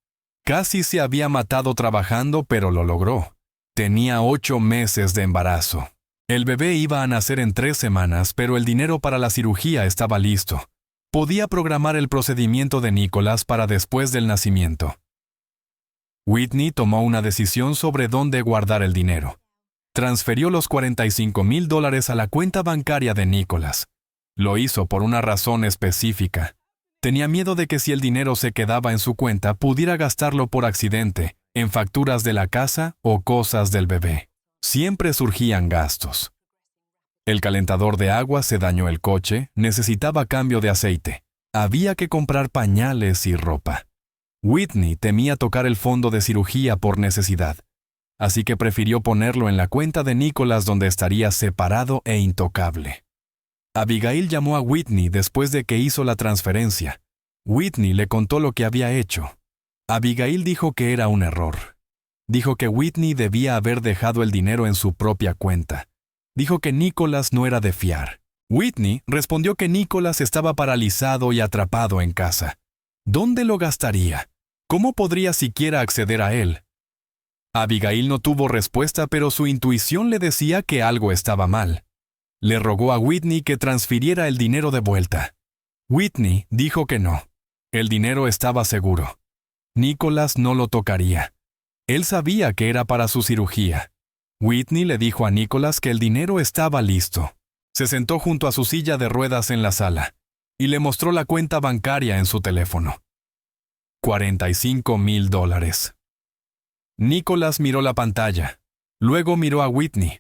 Casi se había matado trabajando, pero lo logró. Tenía 8 meses de embarazo. El bebé iba a nacer en 3 semanas, pero el dinero para la cirugía estaba listo. Podía programar el procedimiento de Nicholas para después del nacimiento. Whitney tomó una decisión sobre dónde guardar el dinero. Transfirió los $45,000 a la cuenta bancaria de Nicholas. Lo hizo por una razón específica. Tenía miedo de que si el dinero se quedaba en su cuenta, pudiera gastarlo por accidente, en facturas de la casa o cosas del bebé. Siempre surgían gastos. El calentador de agua se dañó el coche, necesitaba cambio de aceite. Había que comprar pañales y ropa. Whitney temía tocar el fondo de cirugía por necesidad, así que prefirió ponerlo en la cuenta de Nicholas donde estaría separado e intocable. Abigail llamó a Whitney después de que hizo la transferencia. Whitney le contó lo que había hecho. Abigail dijo que era un error. Dijo que Whitney debía haber dejado el dinero en su propia cuenta. Dijo que Nicholas no era de fiar. Whitney respondió que Nicholas estaba paralizado y atrapado en casa. ¿Dónde lo gastaría? ¿Cómo podría siquiera acceder a él? Abigail no tuvo respuesta, pero su intuición le decía que algo estaba mal. Le rogó a Whitney que transfiriera el dinero de vuelta. Whitney dijo que no. El dinero estaba seguro. Nicholas no lo tocaría. Él sabía que era para su cirugía. Whitney le dijo a Nicholas que el dinero estaba listo. Se sentó junto a su silla de ruedas en la sala y le mostró la cuenta bancaria en su teléfono. $45,000. Nicholas miró la pantalla. Luego miró a Whitney.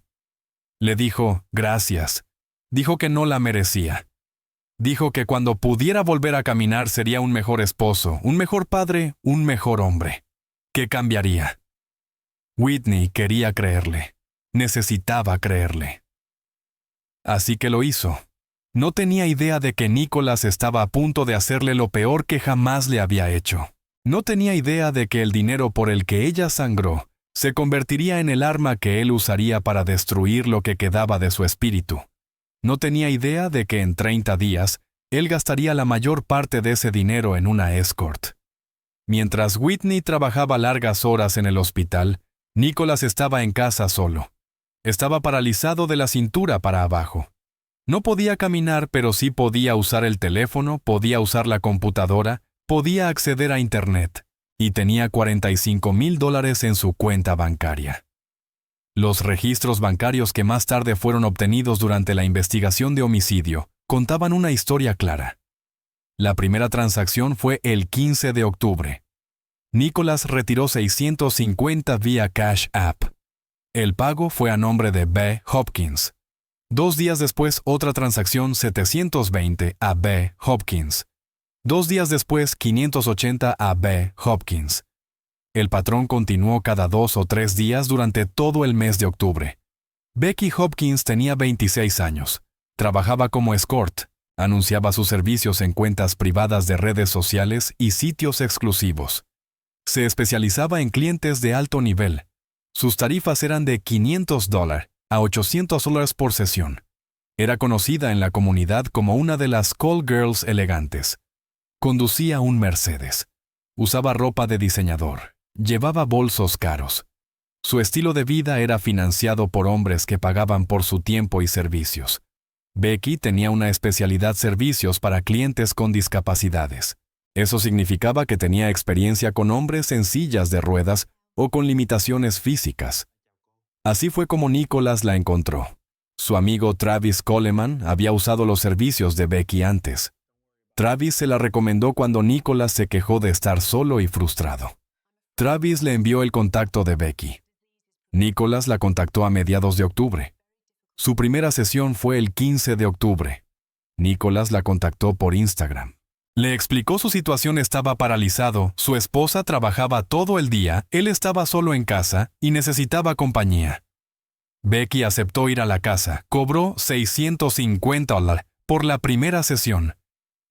Le dijo, gracias. Dijo que no la merecía. Dijo que cuando pudiera volver a caminar sería un mejor esposo, un mejor padre, un mejor hombre. Que cambiaría. Whitney quería creerle. Necesitaba creerle. Así que lo hizo. No tenía idea de que Nicholas estaba a punto de hacerle lo peor que jamás le había hecho. No tenía idea de que el dinero por el que ella sangró se convertiría en el arma que él usaría para destruir lo que quedaba de su espíritu. No tenía idea de que en 30 días, él gastaría la mayor parte de ese dinero en una escort. Mientras Whitney trabajaba largas horas en el hospital, Nicholas estaba en casa solo. Estaba paralizado de la cintura para abajo. No podía caminar, pero sí podía usar el teléfono, podía usar la computadora, podía acceder a Internet, y tenía $45,000 en su cuenta bancaria. Los registros bancarios que más tarde fueron obtenidos durante la investigación de homicidio contaban una historia clara. La primera transacción fue el 15 de octubre. Nicholas retiró $650 vía Cash App. El pago fue a nombre de B. Hopkins. 2 días después, otra transacción $720 a B. Hopkins. 2 días después, $580 a B. Hopkins. El patrón continuó cada 2 o 3 días durante todo el mes de octubre. Becky Hopkins tenía 26 años. Trabajaba como escort. Anunciaba sus servicios en cuentas privadas de redes sociales y sitios exclusivos. Se especializaba en clientes de alto nivel. Sus tarifas eran de $500 a $800 por sesión. Era conocida en la comunidad como una de las call girls elegantes. Conducía un Mercedes. Usaba ropa de diseñador. Llevaba bolsos caros. Su estilo de vida era financiado por hombres que pagaban por su tiempo y servicios. Becky tenía una especialidad servicios para clientes con discapacidades. Eso significaba que tenía experiencia con hombres en sillas de ruedas o con limitaciones físicas. Así fue como Nicholas la encontró. Su amigo Travis Coleman había usado los servicios de Becky antes. Travis se la recomendó cuando Nicholas se quejó de estar solo y frustrado. Travis le envió el contacto de Becky. Nicholas la contactó a mediados de octubre. Su primera sesión fue el 15 de octubre. Nicholas la contactó por Instagram. Le explicó su situación, estaba paralizado, su esposa trabajaba todo el día, él estaba solo en casa y necesitaba compañía. Becky aceptó ir a la casa, cobró $650 por la primera sesión.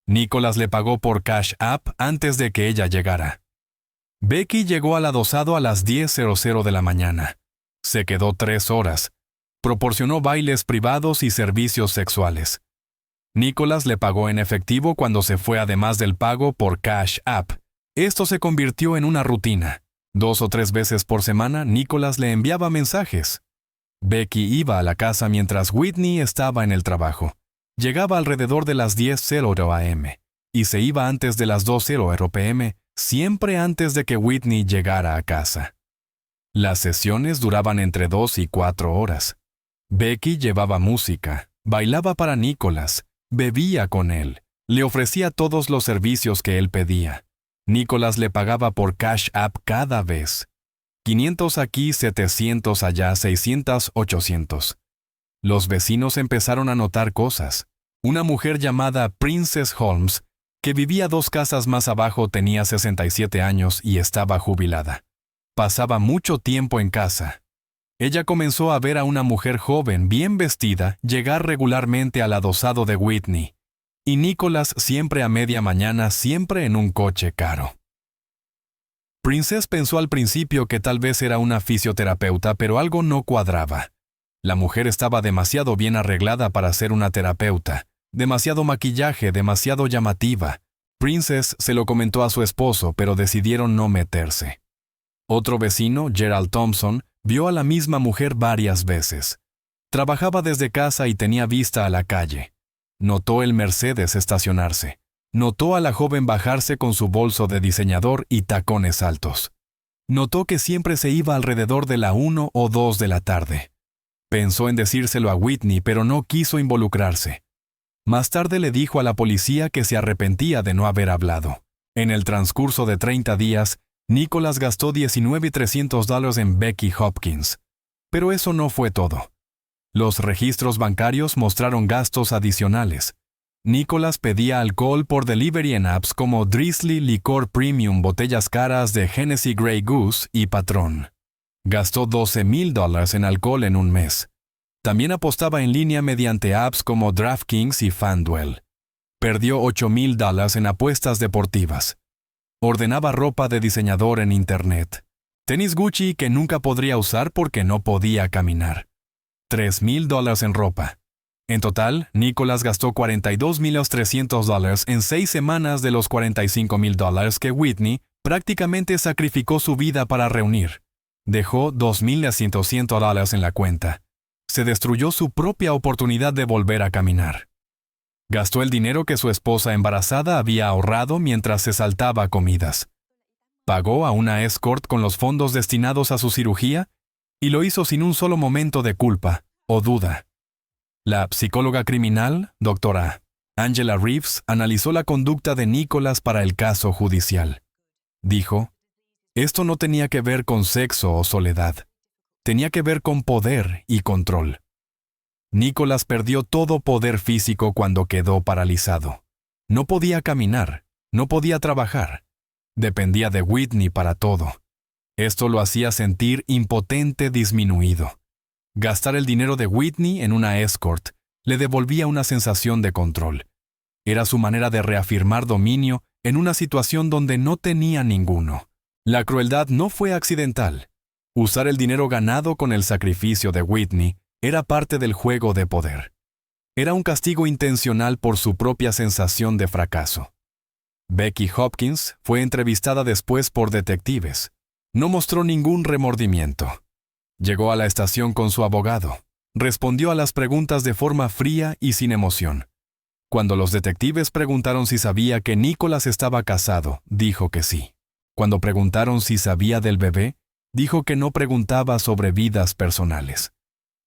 Nicholas le pagó por Cash App antes de que ella llegara. Becky llegó al adosado a las 10:00 de la mañana. Se quedó 3 horas. Proporcionó bailes privados y servicios sexuales. Nicholas le pagó en efectivo cuando se fue, además del pago por Cash App. Esto se convirtió en una rutina. 2 o 3 veces por semana, Nicholas le enviaba mensajes. Becky iba a la casa mientras Whitney estaba en el trabajo. Llegaba alrededor de las 10:00 a.m. y se iba antes de las 2:00 p.m., siempre antes de que Whitney llegara a casa. Las sesiones duraban entre 2 y 4 horas. Becky llevaba música, bailaba para Nicholas, bebía con él, le ofrecía todos los servicios que él pedía. Nicholas le pagaba por Cash App cada vez. 500 aquí, 700 allá, 600, 800. Los vecinos empezaron a notar cosas. Una mujer llamada Princess Holmes, que vivía 2 casas más abajo, tenía 67 años y estaba jubilada. Pasaba mucho tiempo en casa. Ella comenzó a ver a una mujer joven, bien vestida, llegar regularmente al adosado de Whitney. Y Nicholas siempre a media mañana, siempre en un coche caro. Princess pensó al principio que tal vez era una fisioterapeuta, pero algo no cuadraba. La mujer estaba demasiado bien arreglada para ser una terapeuta, demasiado maquillaje, demasiado llamativa. Princess se lo comentó a su esposo, pero decidieron no meterse. Otro vecino, Gerald Thompson, vio a la misma mujer varias veces. Trabajaba desde casa y tenía vista a la calle. Notó el Mercedes estacionarse. Notó a la joven bajarse con su bolso de diseñador y tacones altos. Notó que siempre se iba alrededor de la 1 o 2 de la tarde. Pensó en decírselo a Whitney, pero no quiso involucrarse. Más tarde le dijo a la policía que se arrepentía de no haber hablado. En el transcurso de 30 días, Nicholas gastó $19,300 en Becky Hopkins. Pero eso no fue todo. Los registros bancarios mostraron gastos adicionales. Nicholas pedía alcohol por delivery en apps como Drizzly, Licor Premium, botellas caras de Hennessy Grey Goose y Patrón. Gastó $12,000 en alcohol en un mes. También apostaba en línea mediante apps como DraftKings y FanDuel. Perdió $8,000 en apuestas deportivas. Ordenaba ropa de diseñador en Internet. Tenis Gucci que nunca podría usar porque no podía caminar. $3,000 en ropa. En total, Nicholas gastó $42,300 en 6 semanas de los $45,000 que Whitney prácticamente sacrificó su vida para reunir. Dejó $2,100 en la cuenta. Se destruyó su propia oportunidad de volver a caminar. Gastó el dinero que su esposa embarazada había ahorrado mientras se saltaba comidas. Pagó a una escort con los fondos destinados a su cirugía y lo hizo sin un solo momento de culpa o duda. La psicóloga criminal, doctora Angela Reeves, analizó la conducta de Nicholas para el caso judicial. Dijo, esto no tenía que ver con sexo o soledad. Tenía que ver con poder y control. Nicholas perdió todo poder físico cuando quedó paralizado. No podía caminar, no podía trabajar. Dependía de Whitney para todo. Esto lo hacía sentir impotente, disminuido. Gastar el dinero de Whitney en una escort le devolvía una sensación de control. Era su manera de reafirmar dominio en una situación donde no tenía ninguno. La crueldad no fue accidental. Usar el dinero ganado con el sacrificio de Whitney era parte del juego de poder. Era un castigo intencional por su propia sensación de fracaso. Becky Hopkins fue entrevistada después por detectives. No mostró ningún remordimiento. Llegó a la estación con su abogado. Respondió a las preguntas de forma fría y sin emoción. Cuando los detectives preguntaron si sabía que Nicholas estaba casado, dijo que sí. Cuando preguntaron si sabía del bebé, dijo que no preguntaba sobre vidas personales.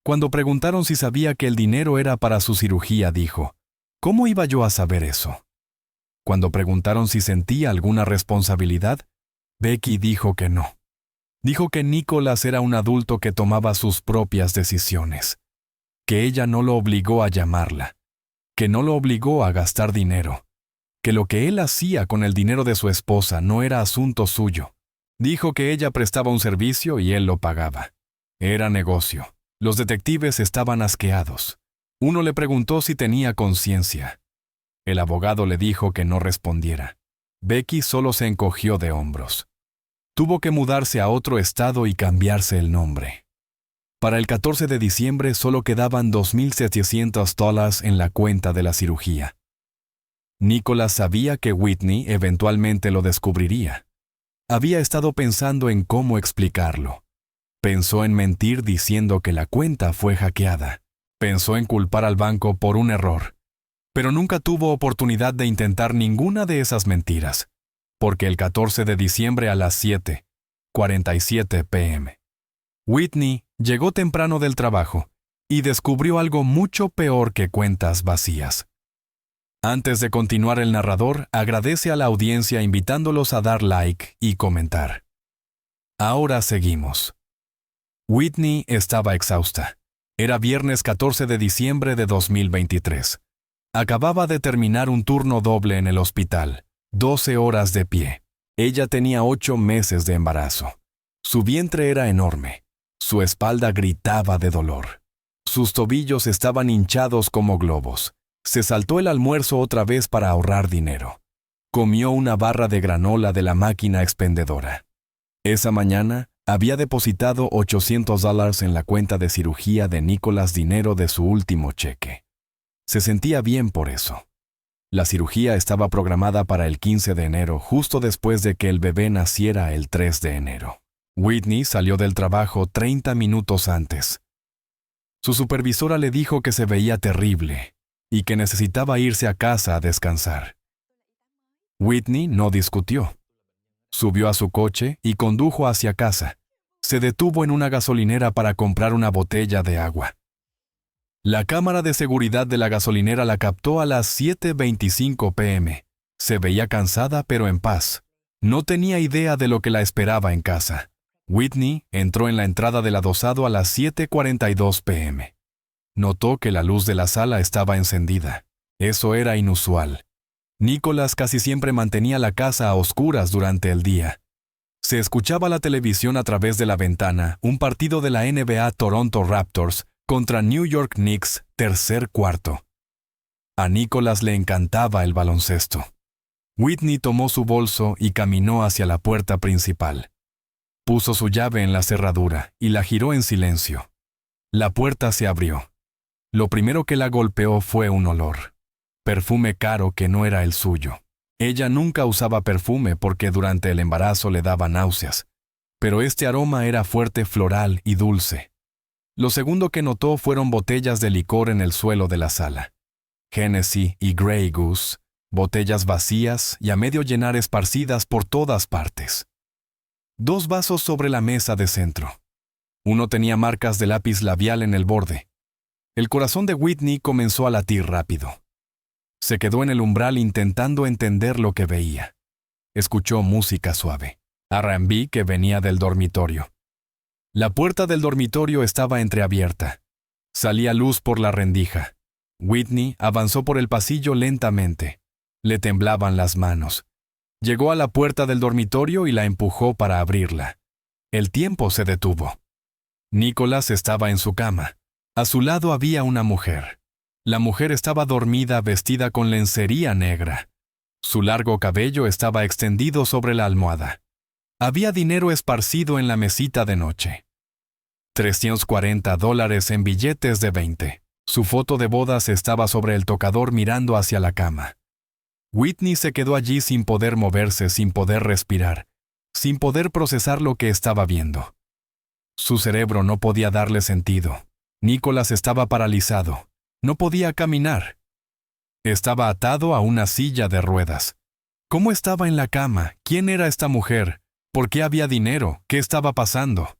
Cuando preguntaron si sabía que el dinero era para su cirugía, dijo, ¿cómo iba yo a saber eso? Cuando preguntaron si sentía alguna responsabilidad, Becky dijo que no. Dijo que Nicholas era un adulto que tomaba sus propias decisiones, que ella no lo obligó a llamarla, que no lo obligó a gastar dinero, que lo que él hacía con el dinero de su esposa no era asunto suyo. Dijo que ella prestaba un servicio y él lo pagaba. Era negocio. Los detectives estaban asqueados. Uno le preguntó si tenía conciencia. El abogado le dijo que no respondiera. Becky solo se encogió de hombros. Tuvo que mudarse a otro estado y cambiarse el nombre. Para el 14 de diciembre solo quedaban $2,700 en la cuenta de la cirugía. Nicholas sabía que Whitney eventualmente lo descubriría. Había estado pensando en cómo explicarlo. Pensó en mentir diciendo que la cuenta fue hackeada. Pensó en culpar al banco por un error. Pero nunca tuvo oportunidad de intentar ninguna de esas mentiras, porque el 14 de diciembre a las 7:47 p.m. Whitney llegó temprano del trabajo y descubrió algo mucho peor que cuentas vacías. Antes de continuar, el narrador agradece a la audiencia invitándolos a dar like y comentar. Ahora seguimos. Whitney estaba exhausta. Era viernes 14 de diciembre de 2023. Acababa de terminar un turno doble en el hospital, 12 horas de pie. Ella tenía 8 meses de embarazo. Su vientre era enorme. Su espalda gritaba de dolor. Sus tobillos estaban hinchados como globos. Se saltó el almuerzo otra vez para ahorrar dinero. Comió una barra de granola de la máquina expendedora. Esa mañana había depositado $800 en la cuenta de cirugía de Nicholas, dinero de su último cheque. Se sentía bien por eso. La cirugía estaba programada para el 15 de enero, justo después de que el bebé naciera el 3 de enero. Whitney salió del trabajo 30 minutos antes. Su supervisora le dijo que se veía terrible y que necesitaba irse a casa a descansar. Whitney no discutió. Subió a su coche y condujo hacia casa. Se detuvo en una gasolinera para comprar una botella de agua. La cámara de seguridad de la gasolinera la captó a las 7:25 p.m. Se veía cansada pero en paz. No tenía idea de lo que la esperaba en casa. Whitney entró en la entrada del adosado a las 7:42 p.m. Notó que la luz de la sala estaba encendida. Eso era inusual. Nicholas casi siempre mantenía la casa a oscuras durante el día. Se escuchaba la televisión a través de la ventana, un partido de la NBA Toronto Raptors contra New York Knicks, tercer cuarto. A Nicholas le encantaba el baloncesto. Whitney tomó su bolso y caminó hacia la puerta principal. Puso su llave en la cerradura y la giró en silencio. La puerta se abrió. Lo primero que la golpeó fue un olor. Perfume caro que no era el suyo. Ella nunca usaba perfume porque durante el embarazo le daba náuseas. Pero este aroma era fuerte, floral y dulce. Lo segundo que notó fueron botellas de licor en el suelo de la sala. Hennessy y Grey Goose, botellas vacías y a medio llenar esparcidas por todas partes. 2 vasos sobre la mesa de centro. Uno tenía marcas de lápiz labial en el borde. El corazón de Whitney comenzó a latir rápido. Se quedó en el umbral intentando entender lo que veía. Escuchó música suave, R&B que venía del dormitorio. La puerta del dormitorio estaba entreabierta. Salía luz por la rendija. Whitney avanzó por el pasillo lentamente. Le temblaban las manos. Llegó a la puerta del dormitorio y la empujó para abrirla. El tiempo se detuvo. Nicholas estaba en su cama. A su lado había una mujer. La mujer estaba dormida, vestida con lencería negra. Su largo cabello estaba extendido sobre la almohada. Había dinero esparcido en la mesita de noche. $340 en billetes de 20. Su foto de bodas estaba sobre el tocador mirando hacia la cama. Whitney se quedó allí sin poder moverse, sin poder respirar, sin poder procesar lo que estaba viendo. Su cerebro no podía darle sentido. Nicholas estaba paralizado. No podía caminar. Estaba atado a una silla de ruedas. ¿Cómo estaba en la cama? ¿Quién era esta mujer? ¿Por qué había dinero? ¿Qué estaba pasando?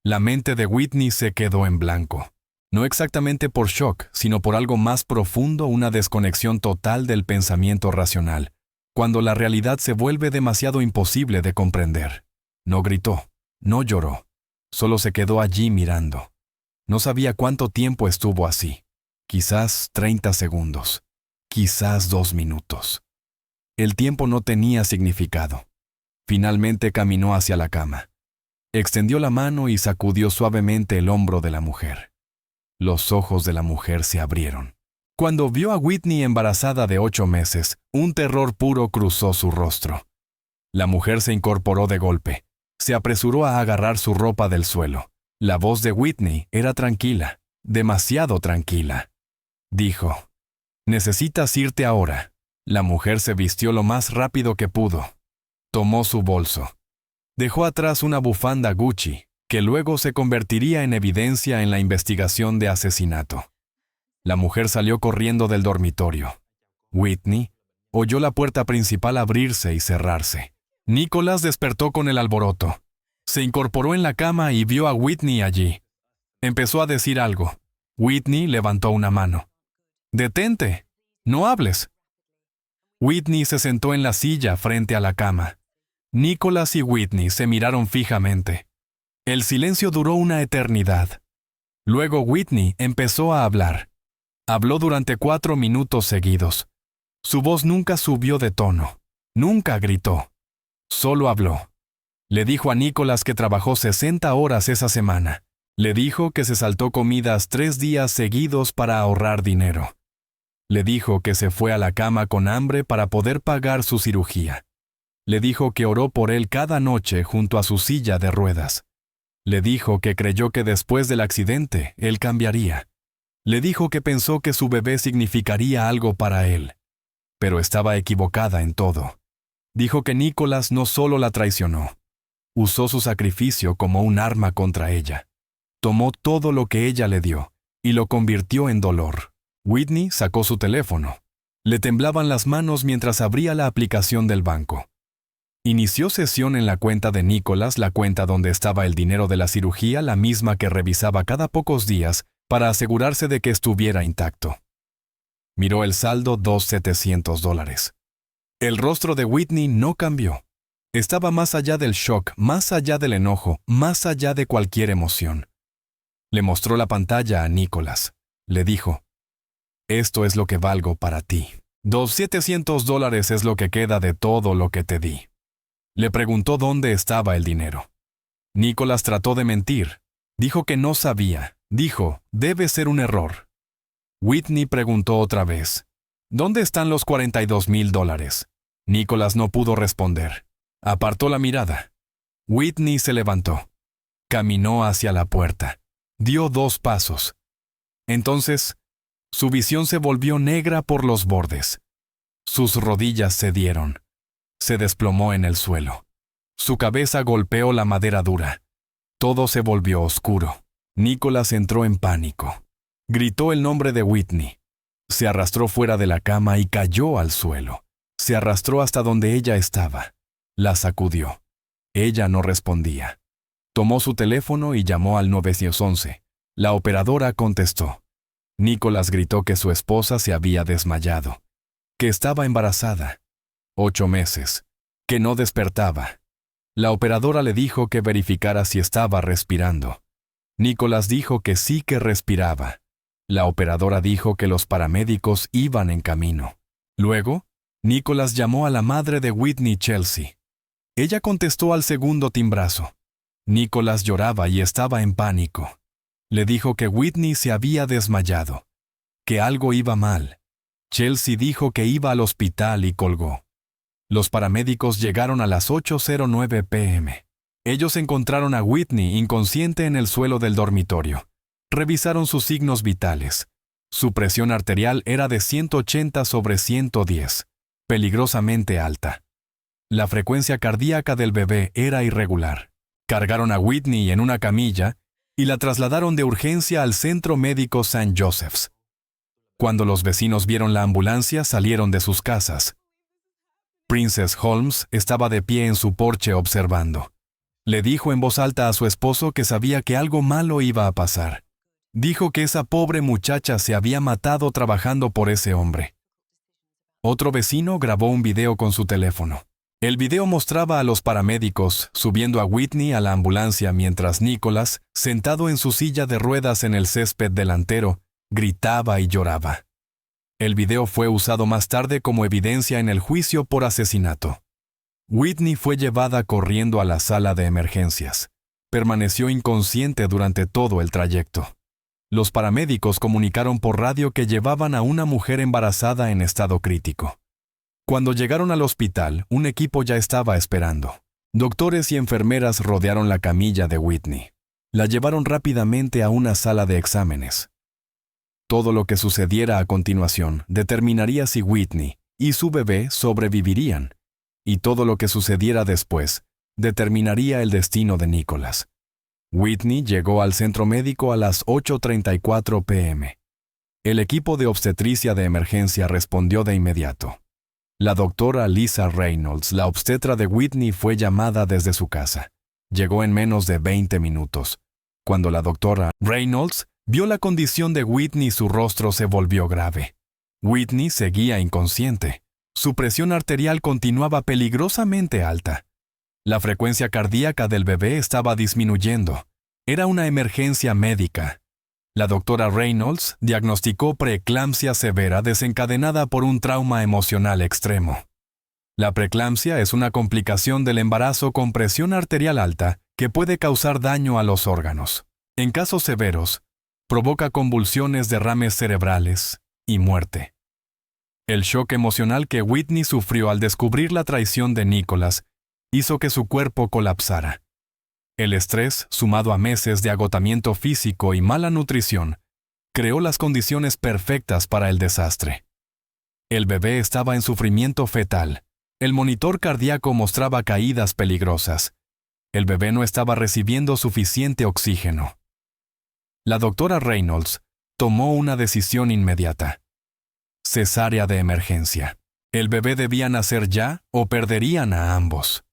La mente de Whitney se quedó en blanco. No exactamente por shock, sino por algo más profundo, una desconexión total del pensamiento racional, cuando la realidad se vuelve demasiado imposible de comprender. No gritó, no lloró, solo se quedó allí mirando. No sabía cuánto tiempo estuvo así. Quizás 30 segundos, quizás 2 minutos. El tiempo no tenía significado. Finalmente caminó hacia la cama. Extendió la mano y sacudió suavemente el hombro de la mujer. Los ojos de la mujer se abrieron. Cuando vio a Whitney embarazada de 8 meses, un terror puro cruzó su rostro. La mujer se incorporó de golpe. Se apresuró a agarrar su ropa del suelo. La voz de Whitney era tranquila, demasiado tranquila. Dijo, «Necesitas irte ahora». La mujer se vistió lo más rápido que pudo. Tomó su bolso. Dejó atrás una bufanda Gucci, que luego se convertiría en evidencia en la investigación de asesinato. La mujer salió corriendo del dormitorio. Whitney oyó la puerta principal abrirse y cerrarse. Nicholas despertó con el alboroto. Se incorporó en la cama y vio a Whitney allí. Empezó a decir algo. Whitney levantó una mano. «Detente. No hables». Whitney se sentó en la silla frente a la cama. Nicholas y Whitney se miraron fijamente. El silencio duró una eternidad. Luego Whitney empezó a hablar. Habló durante 4 minutos seguidos. Su voz nunca subió de tono. Nunca gritó. Solo habló. Le dijo a Nicholas que trabajó 60 horas esa semana. Le dijo que se saltó comidas 3 días seguidos para ahorrar dinero. Le dijo que se fue a la cama con hambre para poder pagar su cirugía. Le dijo que oró por él cada noche junto a su silla de ruedas. Le dijo que creyó que después del accidente él cambiaría. Le dijo que pensó que su bebé significaría algo para él. Pero estaba equivocada en todo. Dijo que Nicholas no solo la traicionó. Usó su sacrificio como un arma contra ella. Tomó todo lo que ella le dio y lo convirtió en dolor. Whitney sacó su teléfono. Le temblaban las manos mientras abría la aplicación del banco. Inició sesión en la cuenta de Nicholas, la cuenta donde estaba el dinero de la cirugía, la misma que revisaba cada pocos días para asegurarse de que estuviera intacto. Miró el saldo, $2,700. El rostro de Whitney no cambió. Estaba más allá del shock, más allá del enojo, más allá de cualquier emoción. Le mostró la pantalla a Nicholas. Le dijo, «Esto es lo que valgo para ti. $2,700 es lo que queda de todo lo que te di». Le preguntó dónde estaba el dinero. Nicholas trató de mentir. Dijo que no sabía. Dijo, «Debe ser un error». Whitney preguntó otra vez, «¿Dónde están los $42,000? Nicholas no pudo responder. Apartó la mirada. Whitney se levantó. Caminó hacia la puerta. Dio 2 pasos. Entonces, su visión se volvió negra por los bordes. Sus rodillas cedieron. Se desplomó en el suelo. Su cabeza golpeó la madera dura. Todo se volvió oscuro. Nicholas entró en pánico. Gritó el nombre de Whitney. Se arrastró fuera de la cama y cayó al suelo. Se arrastró hasta donde ella estaba. La sacudió. Ella no respondía. Tomó su teléfono y llamó al 911. La operadora contestó. Nicholas gritó que su esposa se había desmayado, que estaba embarazada, 8 meses, que no despertaba. La operadora le dijo que verificara si estaba respirando. Nicholas dijo que sí que respiraba. La operadora dijo que los paramédicos iban en camino. Luego, Nicholas llamó a la madre de Whitney, Chelsea. Ella contestó al segundo timbrazo. Nicholas lloraba y estaba en pánico. Le dijo que Whitney se había desmayado, que algo iba mal. Chelsea dijo que iba al hospital y colgó. Los paramédicos llegaron a las 8:09 p.m. Ellos encontraron a Whitney inconsciente en el suelo del dormitorio. Revisaron sus signos vitales. Su presión arterial era de 180/110, peligrosamente alta. La frecuencia cardíaca del bebé era irregular. Cargaron a Whitney en una camilla y la trasladaron de urgencia al Centro Médico St. Joseph's. Cuando los vecinos vieron la ambulancia, salieron de sus casas. Princess Holmes estaba de pie en su porche observando. Le dijo en voz alta a su esposo que sabía que algo malo iba a pasar. Dijo que esa pobre muchacha se había matado trabajando por ese hombre. Otro vecino grabó un video con su teléfono. El video mostraba a los paramédicos subiendo a Whitney a la ambulancia mientras Nicholas, sentado en su silla de ruedas en el césped delantero, gritaba y lloraba. El video fue usado más tarde como evidencia en el juicio por asesinato. Whitney fue llevada corriendo a la sala de emergencias. Permaneció inconsciente durante todo el trayecto. Los paramédicos comunicaron por radio que llevaban a una mujer embarazada en estado crítico. Cuando llegaron al hospital, un equipo ya estaba esperando. Doctores y enfermeras rodearon la camilla de Whitney. La llevaron rápidamente a una sala de exámenes. Todo lo que sucediera a continuación determinaría si Whitney y su bebé sobrevivirían, y todo lo que sucediera después determinaría el destino de Nicholas. Whitney llegó al centro médico a las 8:34 p.m. El equipo de obstetricia de emergencia respondió de inmediato. La doctora Lisa Reynolds, la obstetra de Whitney, fue llamada desde su casa. Llegó en menos de 20 minutos. Cuando la doctora Reynolds vio la condición de Whitney, su rostro se volvió grave. Whitney seguía inconsciente. Su presión arterial continuaba peligrosamente alta. La frecuencia cardíaca del bebé estaba disminuyendo. Era una emergencia médica. La doctora Reynolds diagnosticó preeclampsia severa desencadenada por un trauma emocional extremo. La preeclampsia es una complicación del embarazo con presión arterial alta que puede causar daño a los órganos. En casos severos, provoca convulsiones, derrames cerebrales y muerte. El shock emocional que Whitney sufrió al descubrir la traición de Nicholas hizo que su cuerpo colapsara. El estrés, sumado a meses de agotamiento físico y mala nutrición, creó las condiciones perfectas para el desastre. El bebé estaba en sufrimiento fetal. El monitor cardíaco mostraba caídas peligrosas. El bebé no estaba recibiendo suficiente oxígeno. La doctora Reynolds tomó una decisión inmediata. Cesárea de emergencia. El bebé debía nacer ya o perderían a ambos.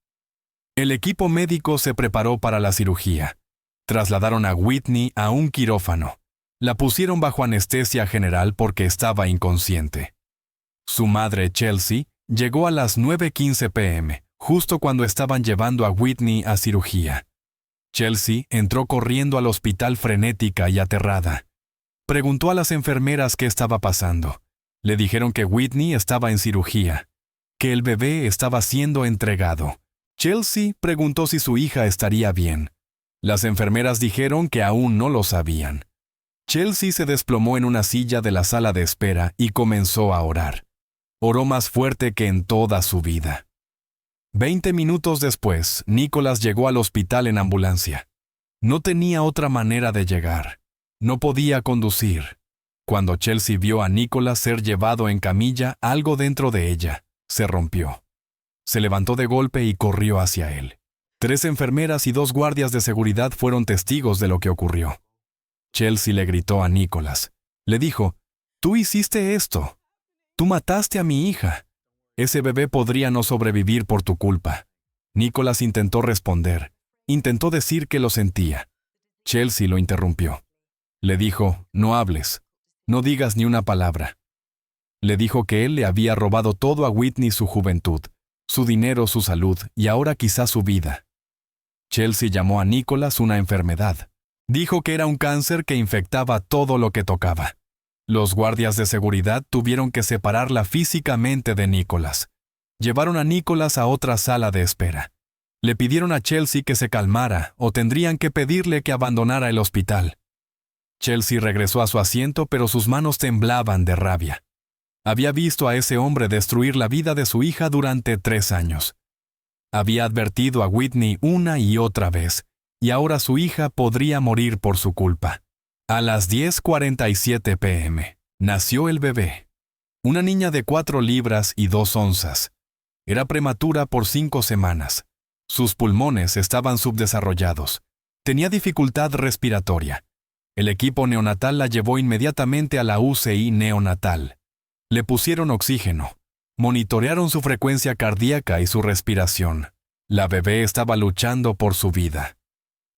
El equipo médico se preparó para la cirugía. Trasladaron a Whitney a un quirófano. La pusieron bajo anestesia general porque estaba inconsciente. Su madre, Chelsea, llegó a las 9:15 p.m., justo cuando estaban llevando a Whitney a cirugía. Chelsea entró corriendo al hospital frenética y aterrada. Preguntó a las enfermeras qué estaba pasando. Le dijeron que Whitney estaba en cirugía, que el bebé estaba siendo entregado. Chelsea preguntó si su hija estaría bien. Las enfermeras dijeron que aún no lo sabían. Chelsea se desplomó en una silla de la sala de espera y comenzó a orar. Oró más fuerte que en toda su vida. 20 minutos después, Nicholas llegó al hospital en ambulancia. No tenía otra manera de llegar. No podía conducir. Cuando Chelsea vio a Nicholas ser llevado en camilla, algo dentro de ella se rompió. Se levantó de golpe y corrió hacia él. 3 enfermeras y 2 guardias de seguridad fueron testigos de lo que ocurrió. Chelsea le gritó a Nicholas. Le dijo, «Tú hiciste esto. Tú mataste a mi hija. Ese bebé podría no sobrevivir por tu culpa». Nicholas intentó responder. Intentó decir que lo sentía. Chelsea lo interrumpió. Le dijo, «No hables. No digas ni una palabra». Le dijo que él le había robado todo a Whitney, su juventud, su dinero, su salud y ahora quizás su vida. Chelsea llamó a Nicholas una enfermedad. Dijo que era un cáncer que infectaba todo lo que tocaba. Los guardias de seguridad tuvieron que separarla físicamente de Nicholas. Llevaron a Nicholas a otra sala de espera. Le pidieron a Chelsea que se calmara o tendrían que pedirle que abandonara el hospital. Chelsea regresó a su asiento, pero sus manos temblaban de rabia. Había visto a ese hombre destruir la vida de su hija durante 3 años. Había advertido a Whitney una y otra vez, y ahora su hija podría morir por su culpa. A las 10:47 p.m., nació el bebé. Una niña de 4 libras y 2 onzas. Era prematura por 5 semanas. Sus pulmones estaban subdesarrollados. Tenía dificultad respiratoria. El equipo neonatal la llevó inmediatamente a la UCI neonatal. Le pusieron oxígeno. Monitorearon su frecuencia cardíaca y su respiración. La bebé estaba luchando por su vida.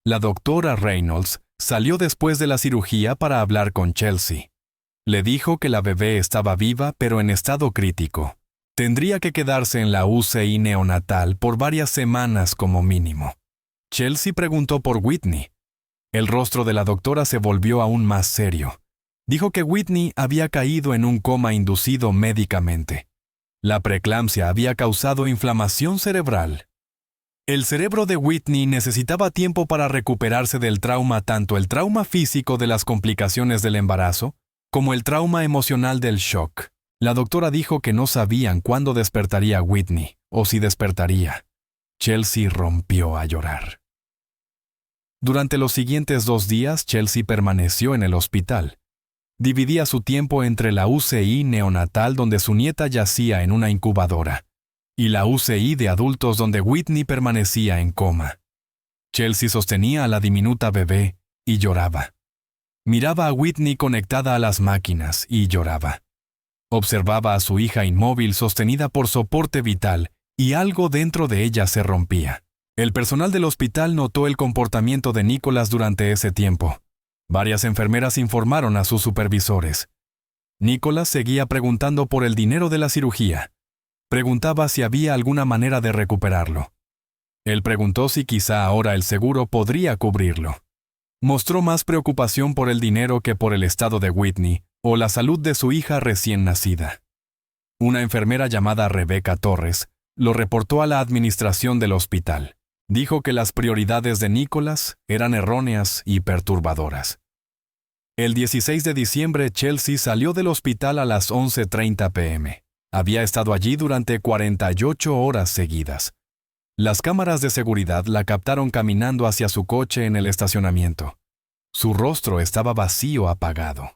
La doctora Reynolds salió después de la cirugía para hablar con Chelsea. Le dijo que la bebé estaba viva pero en estado crítico. Tendría que quedarse en la UCI neonatal por varias semanas como mínimo. Chelsea preguntó por Whitney. El rostro de la doctora se volvió aún más serio. Dijo que Whitney había caído en un coma inducido médicamente. La preeclampsia había causado inflamación cerebral. El cerebro de Whitney necesitaba tiempo para recuperarse del trauma, tanto el trauma físico de las complicaciones del embarazo, como el trauma emocional del shock. La doctora dijo que no sabían cuándo despertaría Whitney o si despertaría. Chelsea rompió a llorar. Durante los siguientes 2 días, Chelsea permaneció en el hospital. Dividía su tiempo entre la UCI neonatal donde su nieta yacía en una incubadora y la UCI de adultos donde Whitney permanecía en coma. Chelsea sostenía a la diminuta bebé y lloraba. Miraba a Whitney conectada a las máquinas y lloraba. Observaba a su hija inmóvil sostenida por soporte vital y algo dentro de ella se rompía. El personal del hospital notó el comportamiento de Nicholas durante ese tiempo. Varias enfermeras informaron a sus supervisores. Nicholas seguía preguntando por el dinero de la cirugía. Preguntaba si había alguna manera de recuperarlo. Él preguntó si quizá ahora el seguro podría cubrirlo. Mostró más preocupación por el dinero que por el estado de Whitney o la salud de su hija recién nacida. Una enfermera llamada Rebecca Torres lo reportó a la administración del hospital. Dijo que las prioridades de Nicholas eran erróneas y perturbadoras. El 16 de diciembre, Chelsea salió del hospital a las 11:30 p.m. Había estado allí durante 48 horas seguidas. Las cámaras de seguridad la captaron caminando hacia su coche en el estacionamiento. Su rostro estaba vacío, apagado.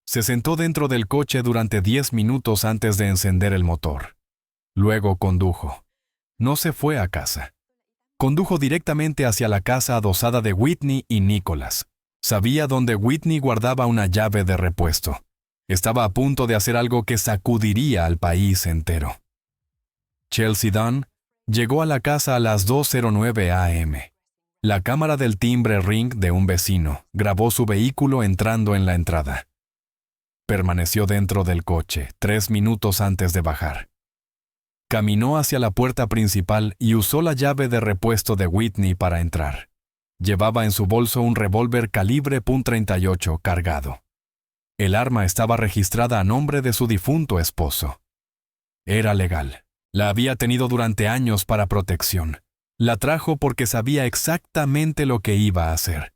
Se sentó dentro del coche durante 10 minutos antes de encender el motor. Luego condujo. No se fue a casa. Condujo directamente hacia la casa adosada de Whitney y Nicholas. Sabía dónde Whitney guardaba una llave de repuesto. Estaba a punto de hacer algo que sacudiría al país entero. Chelsea Dunn llegó a la casa a las 2:09 a.m. La cámara del timbre ring de un vecino grabó su vehículo entrando en la entrada. Permaneció dentro del coche 3 minutos antes de bajar. Caminó hacia la puerta principal y usó la llave de repuesto de Whitney para entrar. Llevaba en su bolso un revólver calibre .38 cargado. El arma estaba registrada a nombre de su difunto esposo. Era legal. La había tenido durante años para protección. La trajo porque sabía exactamente lo que iba a hacer.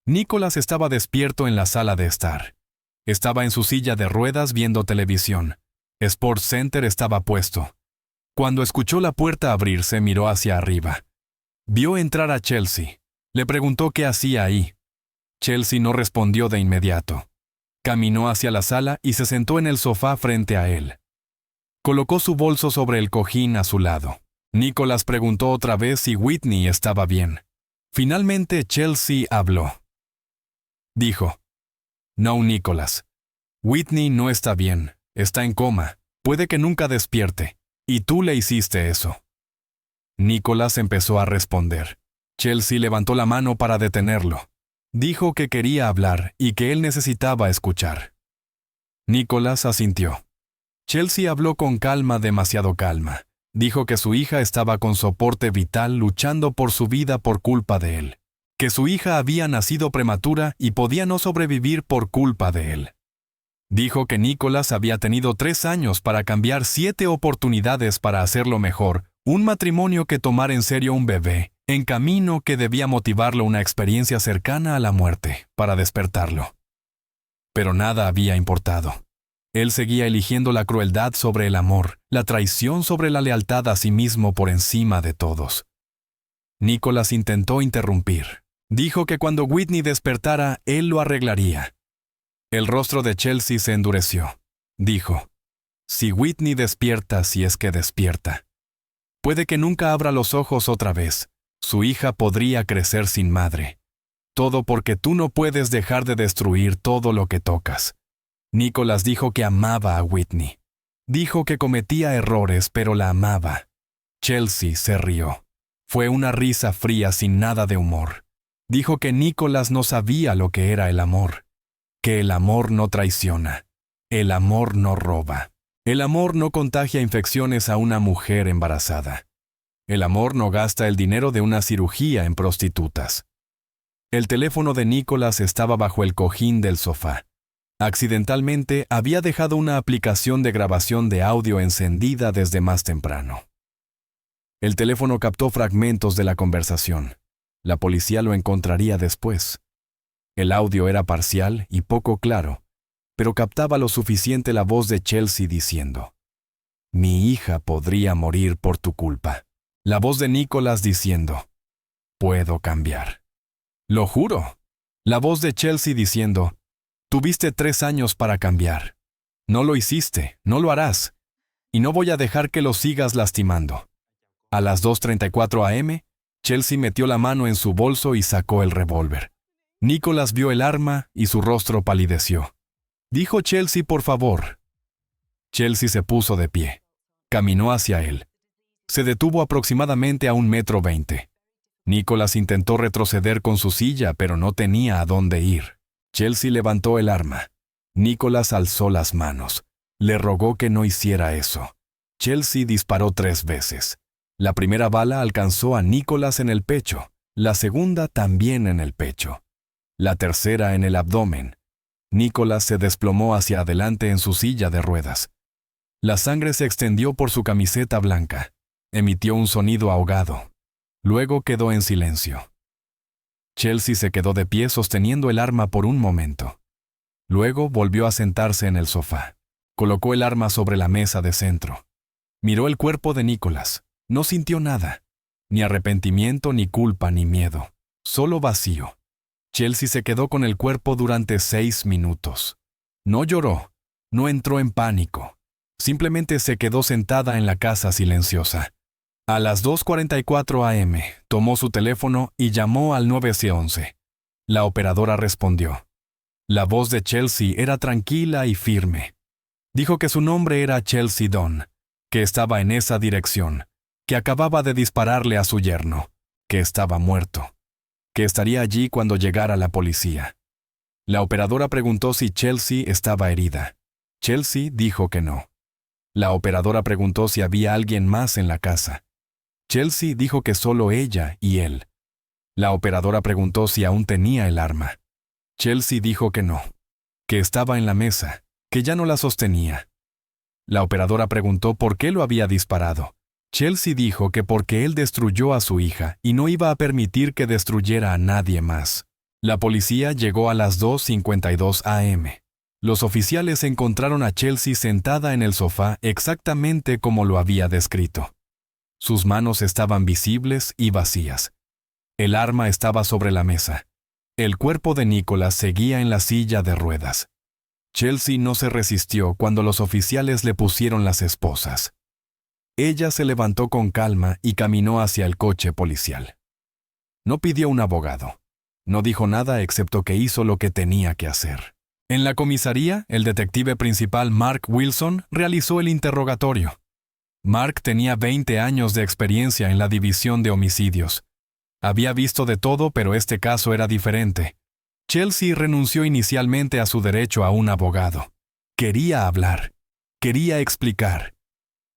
Nicholas estaba despierto en la sala de estar. Estaba en su silla de ruedas viendo televisión. Sports Center estaba puesto. Cuando escuchó la puerta abrirse, miró hacia arriba. Vio entrar a Chelsea. Le preguntó qué hacía ahí. Chelsea no respondió de inmediato. Caminó hacia la sala y se sentó en el sofá frente a él. Colocó su bolso sobre el cojín a su lado. Nicholas preguntó otra vez si Whitney estaba bien. Finalmente Chelsea habló. Dijo: «No, Nicholas. Whitney no está bien. Está en coma. Puede que nunca despierte. Y tú le hiciste eso». Nicholas empezó a responder. Chelsea levantó la mano para detenerlo. Dijo que quería hablar y que él necesitaba escuchar. Nicholas asintió. Chelsea habló con calma, demasiado calma. Dijo que su hija estaba con soporte vital luchando por su vida por culpa de él. Que su hija había nacido prematura y podía no sobrevivir por culpa de él. Dijo que Nicholas había tenido 3 años para cambiar 7 oportunidades para hacerlo mejor, un matrimonio que tomar en serio un bebé, en camino que debía motivarlo una experiencia cercana a la muerte, para despertarlo. Pero nada había importado. Él seguía eligiendo la crueldad sobre el amor, la traición sobre la lealtad a sí mismo por encima de todos. Nicholas intentó interrumpir. Dijo que cuando Whitney despertara, él lo arreglaría. El rostro de Chelsea se endureció. Dijo: «Si Whitney despierta, si es que despierta. Puede que nunca abra los ojos otra vez. Su hija podría crecer sin madre. Todo porque tú no puedes dejar de destruir todo lo que tocas». Nicholas dijo que amaba a Whitney. Dijo que cometía errores, pero la amaba. Chelsea se rió. Fue una risa fría sin nada de humor. Dijo que Nicholas no sabía lo que era el amor. Que el amor no traiciona. El amor no roba. El amor no contagia infecciones a una mujer embarazada. El amor no gasta el dinero de una cirugía en prostitutas. El teléfono de Nicholas estaba bajo el cojín del sofá. Accidentalmente había dejado una aplicación de grabación de audio encendida desde más temprano. El teléfono captó fragmentos de la conversación. La policía lo encontraría después. El audio era parcial y poco claro. pero captaba lo suficiente la voz de Chelsea diciendo: «Mi hija podría morir por tu culpa». La voz de Nicholas diciendo: «Puedo cambiar». «Lo juro». La voz de Chelsea diciendo: «Tuviste 3 años para cambiar. No lo hiciste, no lo harás. Y no voy a dejar que lo sigas lastimando». A las 2:34 am, Chelsea metió la mano en su bolso y sacó el revólver. Nicholas vio el arma y su rostro palideció. Dijo Chelsea: «Por favor». Chelsea se puso de pie. Caminó hacia él. Se detuvo aproximadamente a 1,20 m. Nicholas intentó retroceder con su silla, pero no tenía a dónde ir. Chelsea levantó el arma. Nicholas alzó las manos. Le rogó que no hiciera eso. Chelsea disparó 3 veces. La primera bala alcanzó a Nicholas en el pecho, la segunda también en el pecho, la tercera en el abdomen. Nicholas se desplomó hacia adelante en su silla de ruedas. La sangre se extendió por su camiseta blanca. Emitió un sonido ahogado. Luego quedó en silencio. Chelsea se quedó de pie sosteniendo el arma por un momento. Luego volvió a sentarse en el sofá. Colocó el arma sobre la mesa de centro. Miró el cuerpo de Nicholas. No sintió nada. Ni arrepentimiento, ni culpa, ni miedo. Solo vacío. Chelsea se quedó con el cuerpo durante 6 minutos. No lloró. No entró en pánico. Simplemente se quedó sentada en la casa silenciosa. A las 2:44 am, tomó su teléfono y llamó al 911. La operadora respondió. La voz de Chelsea era tranquila y firme. Dijo que su nombre era Chelsea Dunn, que estaba en esa dirección, que acababa de dispararle a su yerno, que estaba muerto, que estaría allí cuando llegara la policía. La operadora preguntó si Chelsea estaba herida. Chelsea dijo que no. La operadora preguntó si había alguien más en la casa. Chelsea dijo que solo ella y él. La operadora preguntó si aún tenía el arma. Chelsea dijo que no, que estaba en la mesa, que ya no la sostenía. La operadora preguntó por qué lo había disparado. Chelsea dijo que porque él destruyó a su hija y no iba a permitir que destruyera a nadie más. La policía llegó a las 2:52 am. Los oficiales encontraron a Chelsea sentada en el sofá exactamente como lo había descrito. Sus manos estaban visibles y vacías. El arma estaba sobre la mesa. El cuerpo de Nicholas seguía en la silla de ruedas. Chelsea no se resistió cuando los oficiales le pusieron las esposas. Ella se levantó con calma y caminó hacia el coche policial. No pidió un abogado. No dijo nada excepto que hizo lo que tenía que hacer. En la comisaría, el detective principal Mark Wilson realizó el interrogatorio. Mark tenía 20 años de experiencia en la división de homicidios. Había visto de todo, pero este caso era diferente. Chelsea renunció inicialmente a su derecho a un abogado. Quería hablar. Quería explicar.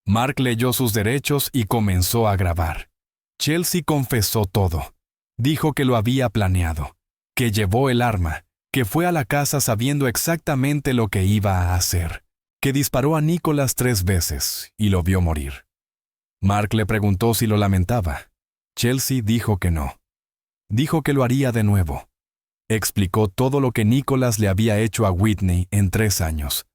Mark leyó sus derechos y comenzó a grabar. Chelsea confesó todo. Dijo que lo había planeado, que llevó el arma, que fue a la casa sabiendo exactamente lo que iba a hacer, que disparó a Nicholas 3 veces y lo vio morir. Mark le preguntó si lo lamentaba. Chelsea dijo que no. Dijo que lo haría de nuevo. Explicó todo lo que Nicholas le había hecho a Whitney en 3 años.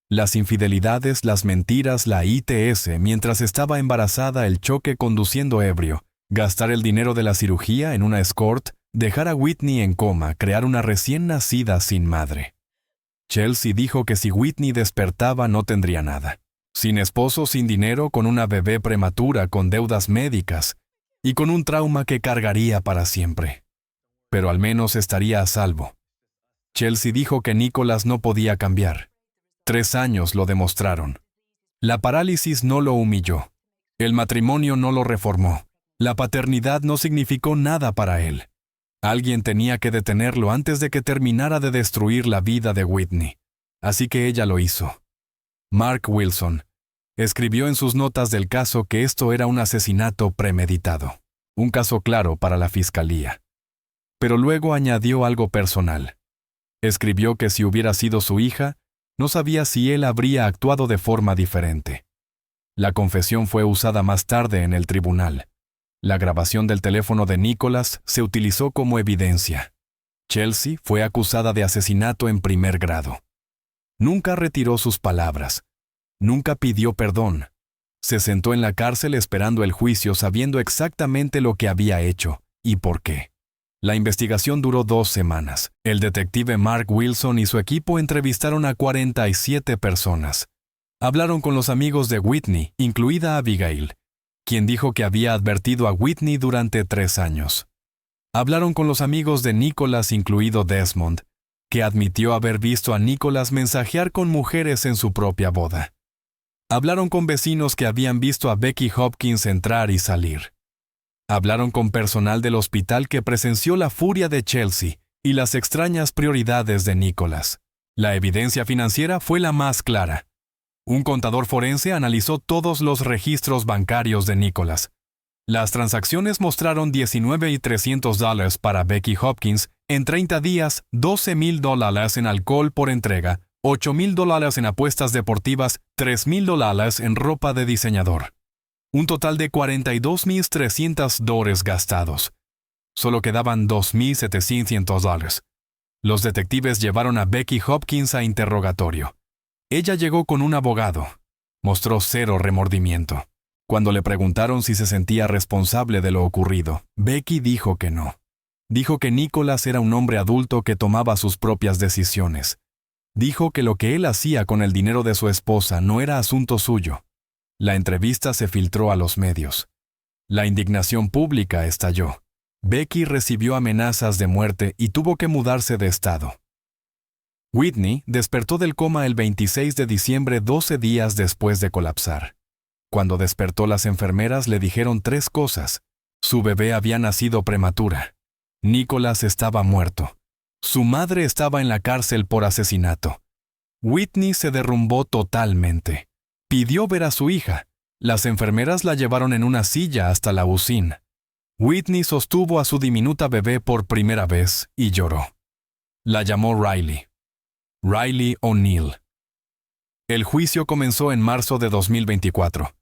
Las infidelidades, las mentiras, la ITS mientras estaba embarazada, el choque conduciendo ebrio, gastar el dinero de la cirugía en una escort, dejar a Whitney en coma, crear una recién nacida sin madre. Chelsea dijo que si Whitney despertaba no tendría nada. Sin esposo, sin dinero, con una bebé prematura, con deudas médicas y con un trauma que cargaría para siempre. Pero al menos estaría a salvo. Chelsea dijo que Nicholas no podía cambiar. 3 años lo demostraron. La parálisis no lo humilló. El matrimonio no lo reformó. La paternidad no significó nada para él. Alguien tenía que detenerlo antes de que terminara de destruir la vida de Whitney. Así que ella lo hizo. Mark Wilson escribió en sus notas del caso que esto era un asesinato premeditado. Un caso claro para la fiscalía. Pero luego añadió algo personal. Escribió que si hubiera sido su hija, no sabía si él habría actuado de forma diferente. La confesión fue usada más tarde en el tribunal. La grabación del teléfono de Nicholas se utilizó como evidencia. Chelsea fue acusada de asesinato en primer grado. Nunca retiró sus palabras. Nunca pidió perdón. Se sentó en la cárcel esperando el juicio sabiendo exactamente lo que había hecho y por qué. La investigación duró 2 semanas. El detective Mark Wilson y su equipo entrevistaron a 47 personas. Hablaron con los amigos de Whitney, incluida Abigail, quien dijo que había advertido a Whitney durante 3 años. Hablaron con los amigos de Nicholas, incluido Desmond, que admitió haber visto a Nicholas mensajear con mujeres en su propia boda. Hablaron con vecinos que habían visto a Becky Hopkins entrar y salir. Hablaron con personal del hospital que presenció la furia de Chelsea y las extrañas prioridades de Nicholas. La evidencia financiera fue la más clara. Un contador forense analizó todos los registros bancarios de Nicholas. Las transacciones mostraron $19,300 para Becky Hopkins en 30 días, $12,000 en alcohol por entrega, $8,000 en apuestas deportivas, $3,000 en ropa de diseñador. Un total de $42,300 gastados. Solo quedaban $2,700. Los detectives llevaron a Becky Hopkins a interrogatorio. Ella llegó con un abogado. Mostró 0 remordimiento. Cuando le preguntaron si se sentía responsable de lo ocurrido, Becky dijo que no. Dijo que Nicholas era un hombre adulto que tomaba sus propias decisiones. Dijo que lo que él hacía con el dinero de su esposa no era asunto suyo. La entrevista se filtró a los medios. La indignación pública estalló. Becky recibió amenazas de muerte y tuvo que mudarse de estado. Whitney despertó del coma el 26 de diciembre, 12 días después de colapsar. Cuando despertó, las enfermeras le dijeron 3 cosas. Su bebé había nacido prematura. Nicholas estaba muerto. Su madre estaba en la cárcel por asesinato. Whitney se derrumbó totalmente. Pidió ver a su hija. Las enfermeras la llevaron en una silla hasta la UCI. Whitney sostuvo a su diminuta bebé por primera vez y lloró. La llamó Riley O'Neill. El juicio comenzó en marzo de 2024.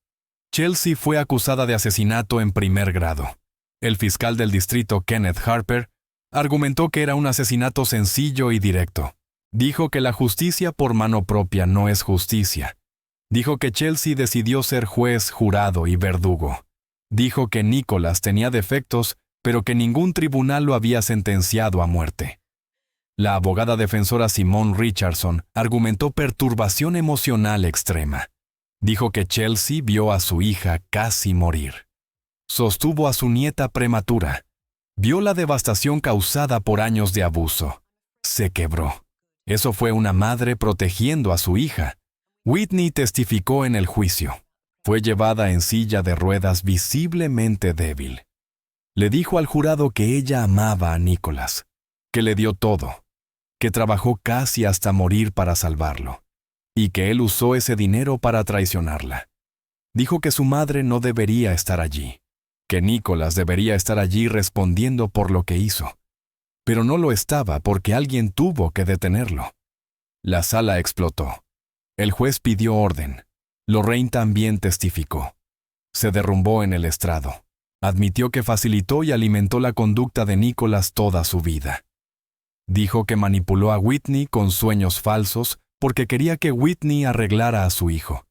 Chelsea fue acusada de asesinato en primer grado. El fiscal del distrito, Kenneth Harper, argumentó que era un asesinato sencillo y directo. Dijo que la justicia por mano propia no es justicia. Dijo que Chelsea decidió ser juez, jurado y verdugo. Dijo que Nicholas tenía defectos, pero que ningún tribunal lo había sentenciado a muerte. La abogada defensora Simone Richardson argumentó perturbación emocional extrema. Dijo que Chelsea vio a su hija casi morir. Sostuvo a su nieta prematura. Vio la devastación causada por años de abuso. Se quebró. Eso fue una madre protegiendo a su hija. Whitney testificó en el juicio. Fue llevada en silla de ruedas visiblemente débil. Le dijo al jurado que ella amaba a Nicholas, que le dio todo, que trabajó casi hasta morir para salvarlo, y que él usó ese dinero para traicionarla. Dijo que su madre no debería estar allí, que Nicholas debería estar allí respondiendo por lo que hizo. Pero no lo estaba porque alguien tuvo que detenerlo. La sala explotó. El juez pidió orden. Lorraine también testificó. Se derrumbó en el estrado. Admitió que facilitó y alimentó la conducta de Nicholas toda su vida. Dijo que manipuló a Whitney con sueños falsos porque quería que Whitney arreglara a su hijo.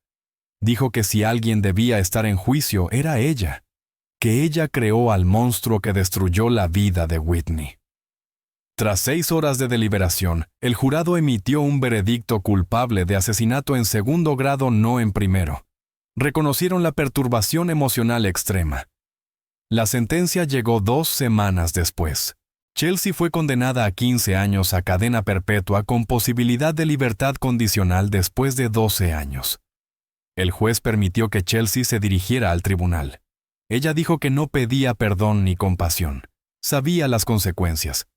Dijo que si alguien debía estar en juicio era ella, que ella creó al monstruo que destruyó la vida de Whitney. Tras 6 horas de deliberación, el jurado emitió un veredicto culpable de asesinato en segundo grado, no en primero. Reconocieron la perturbación emocional extrema. La sentencia llegó 2 semanas después. Chelsea fue condenada a 15 años a cadena perpetua con posibilidad de libertad condicional después de 12 años. El juez permitió que Chelsea se dirigiera al tribunal. Ella dijo que no pedía perdón ni compasión. Sabía las consecuencias.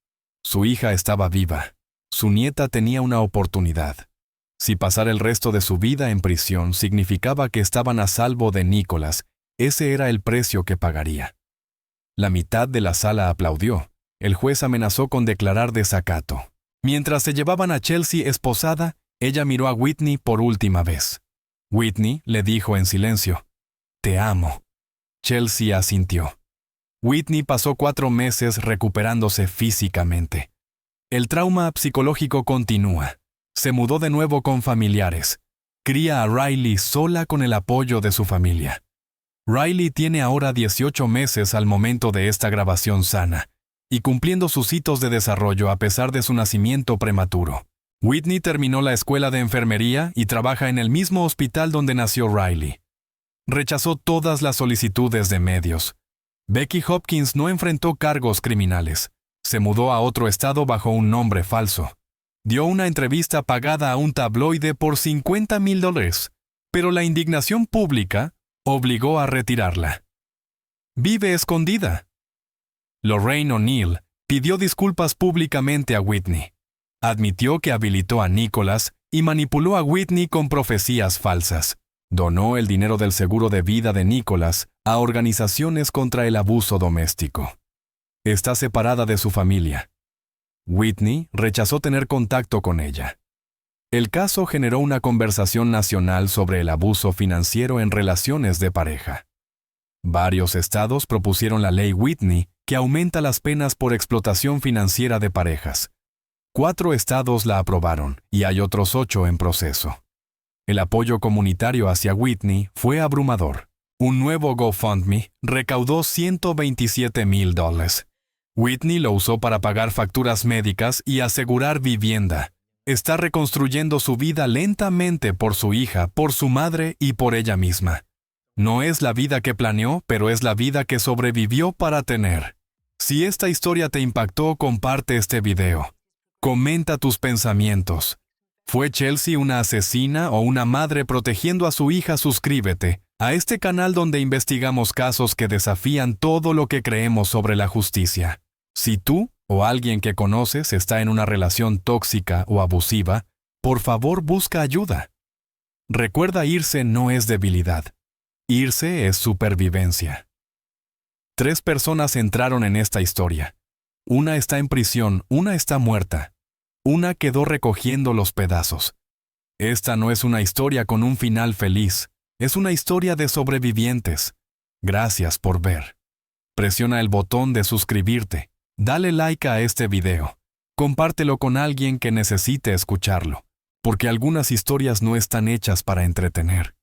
Su hija estaba viva. Su nieta tenía una oportunidad. Si pasar el resto de su vida en prisión significaba que estaban a salvo de Nicholas, ese era el precio que pagaría. La mitad de la sala aplaudió. El juez amenazó con declarar desacato. Mientras se llevaban a Chelsea esposada, ella miró a Whitney por última vez. Whitney le dijo en silencio, «Te amo». Chelsea asintió. Whitney pasó 4 meses recuperándose físicamente. El trauma psicológico continúa. Se mudó de nuevo con familiares. Cría a Riley sola con el apoyo de su familia. Riley tiene ahora 18 meses al momento de esta grabación sana, y cumpliendo sus hitos de desarrollo a pesar de su nacimiento prematuro. Whitney terminó la escuela de enfermería y trabaja en el mismo hospital donde nació Riley. Rechazó todas las solicitudes de medios. Becky Hopkins no enfrentó cargos criminales. Se mudó a otro estado bajo un nombre falso. Dio una entrevista pagada a un tabloide por $50,000, pero la indignación pública obligó a retirarla. Vive escondida. Lorraine O'Neill pidió disculpas públicamente a Whitney. Admitió que habilitó a Nicholas y manipuló a Whitney con profecías falsas. Donó el dinero del seguro de vida de Nicholas a organizaciones contra el abuso doméstico. Está separada de su familia. Whitney rechazó tener contacto con ella. El caso generó una conversación nacional sobre el abuso financiero en relaciones de pareja. Varios estados propusieron la ley Whitney, que aumenta las penas por explotación financiera de parejas. 4 estados la aprobaron y hay otros 8 en proceso. El apoyo comunitario hacia Whitney fue abrumador. Un nuevo GoFundMe recaudó $127,000. Whitney lo usó para pagar facturas médicas y asegurar vivienda. Está reconstruyendo su vida lentamente por su hija, por su madre y por ella misma. No es la vida que planeó, pero es la vida que sobrevivió para tener. Si esta historia te impactó, comparte este video. Comenta tus pensamientos. ¿Fue Chelsea una asesina o una madre protegiendo a su hija? Suscríbete a este canal donde investigamos casos que desafían todo lo que creemos sobre la justicia. Si tú o alguien que conoces está en una relación tóxica o abusiva, por favor busca ayuda. Recuerda, irse no es debilidad. Irse es supervivencia. 3 personas entraron en esta historia. Una está en prisión, una está muerta. Una quedó recogiendo los pedazos. Esta no es una historia con un final feliz, es una historia de sobrevivientes. Gracias por ver. Presiona el botón de suscribirte. Dale like a este video. Compártelo con alguien que necesite escucharlo, porque algunas historias no están hechas para entretener.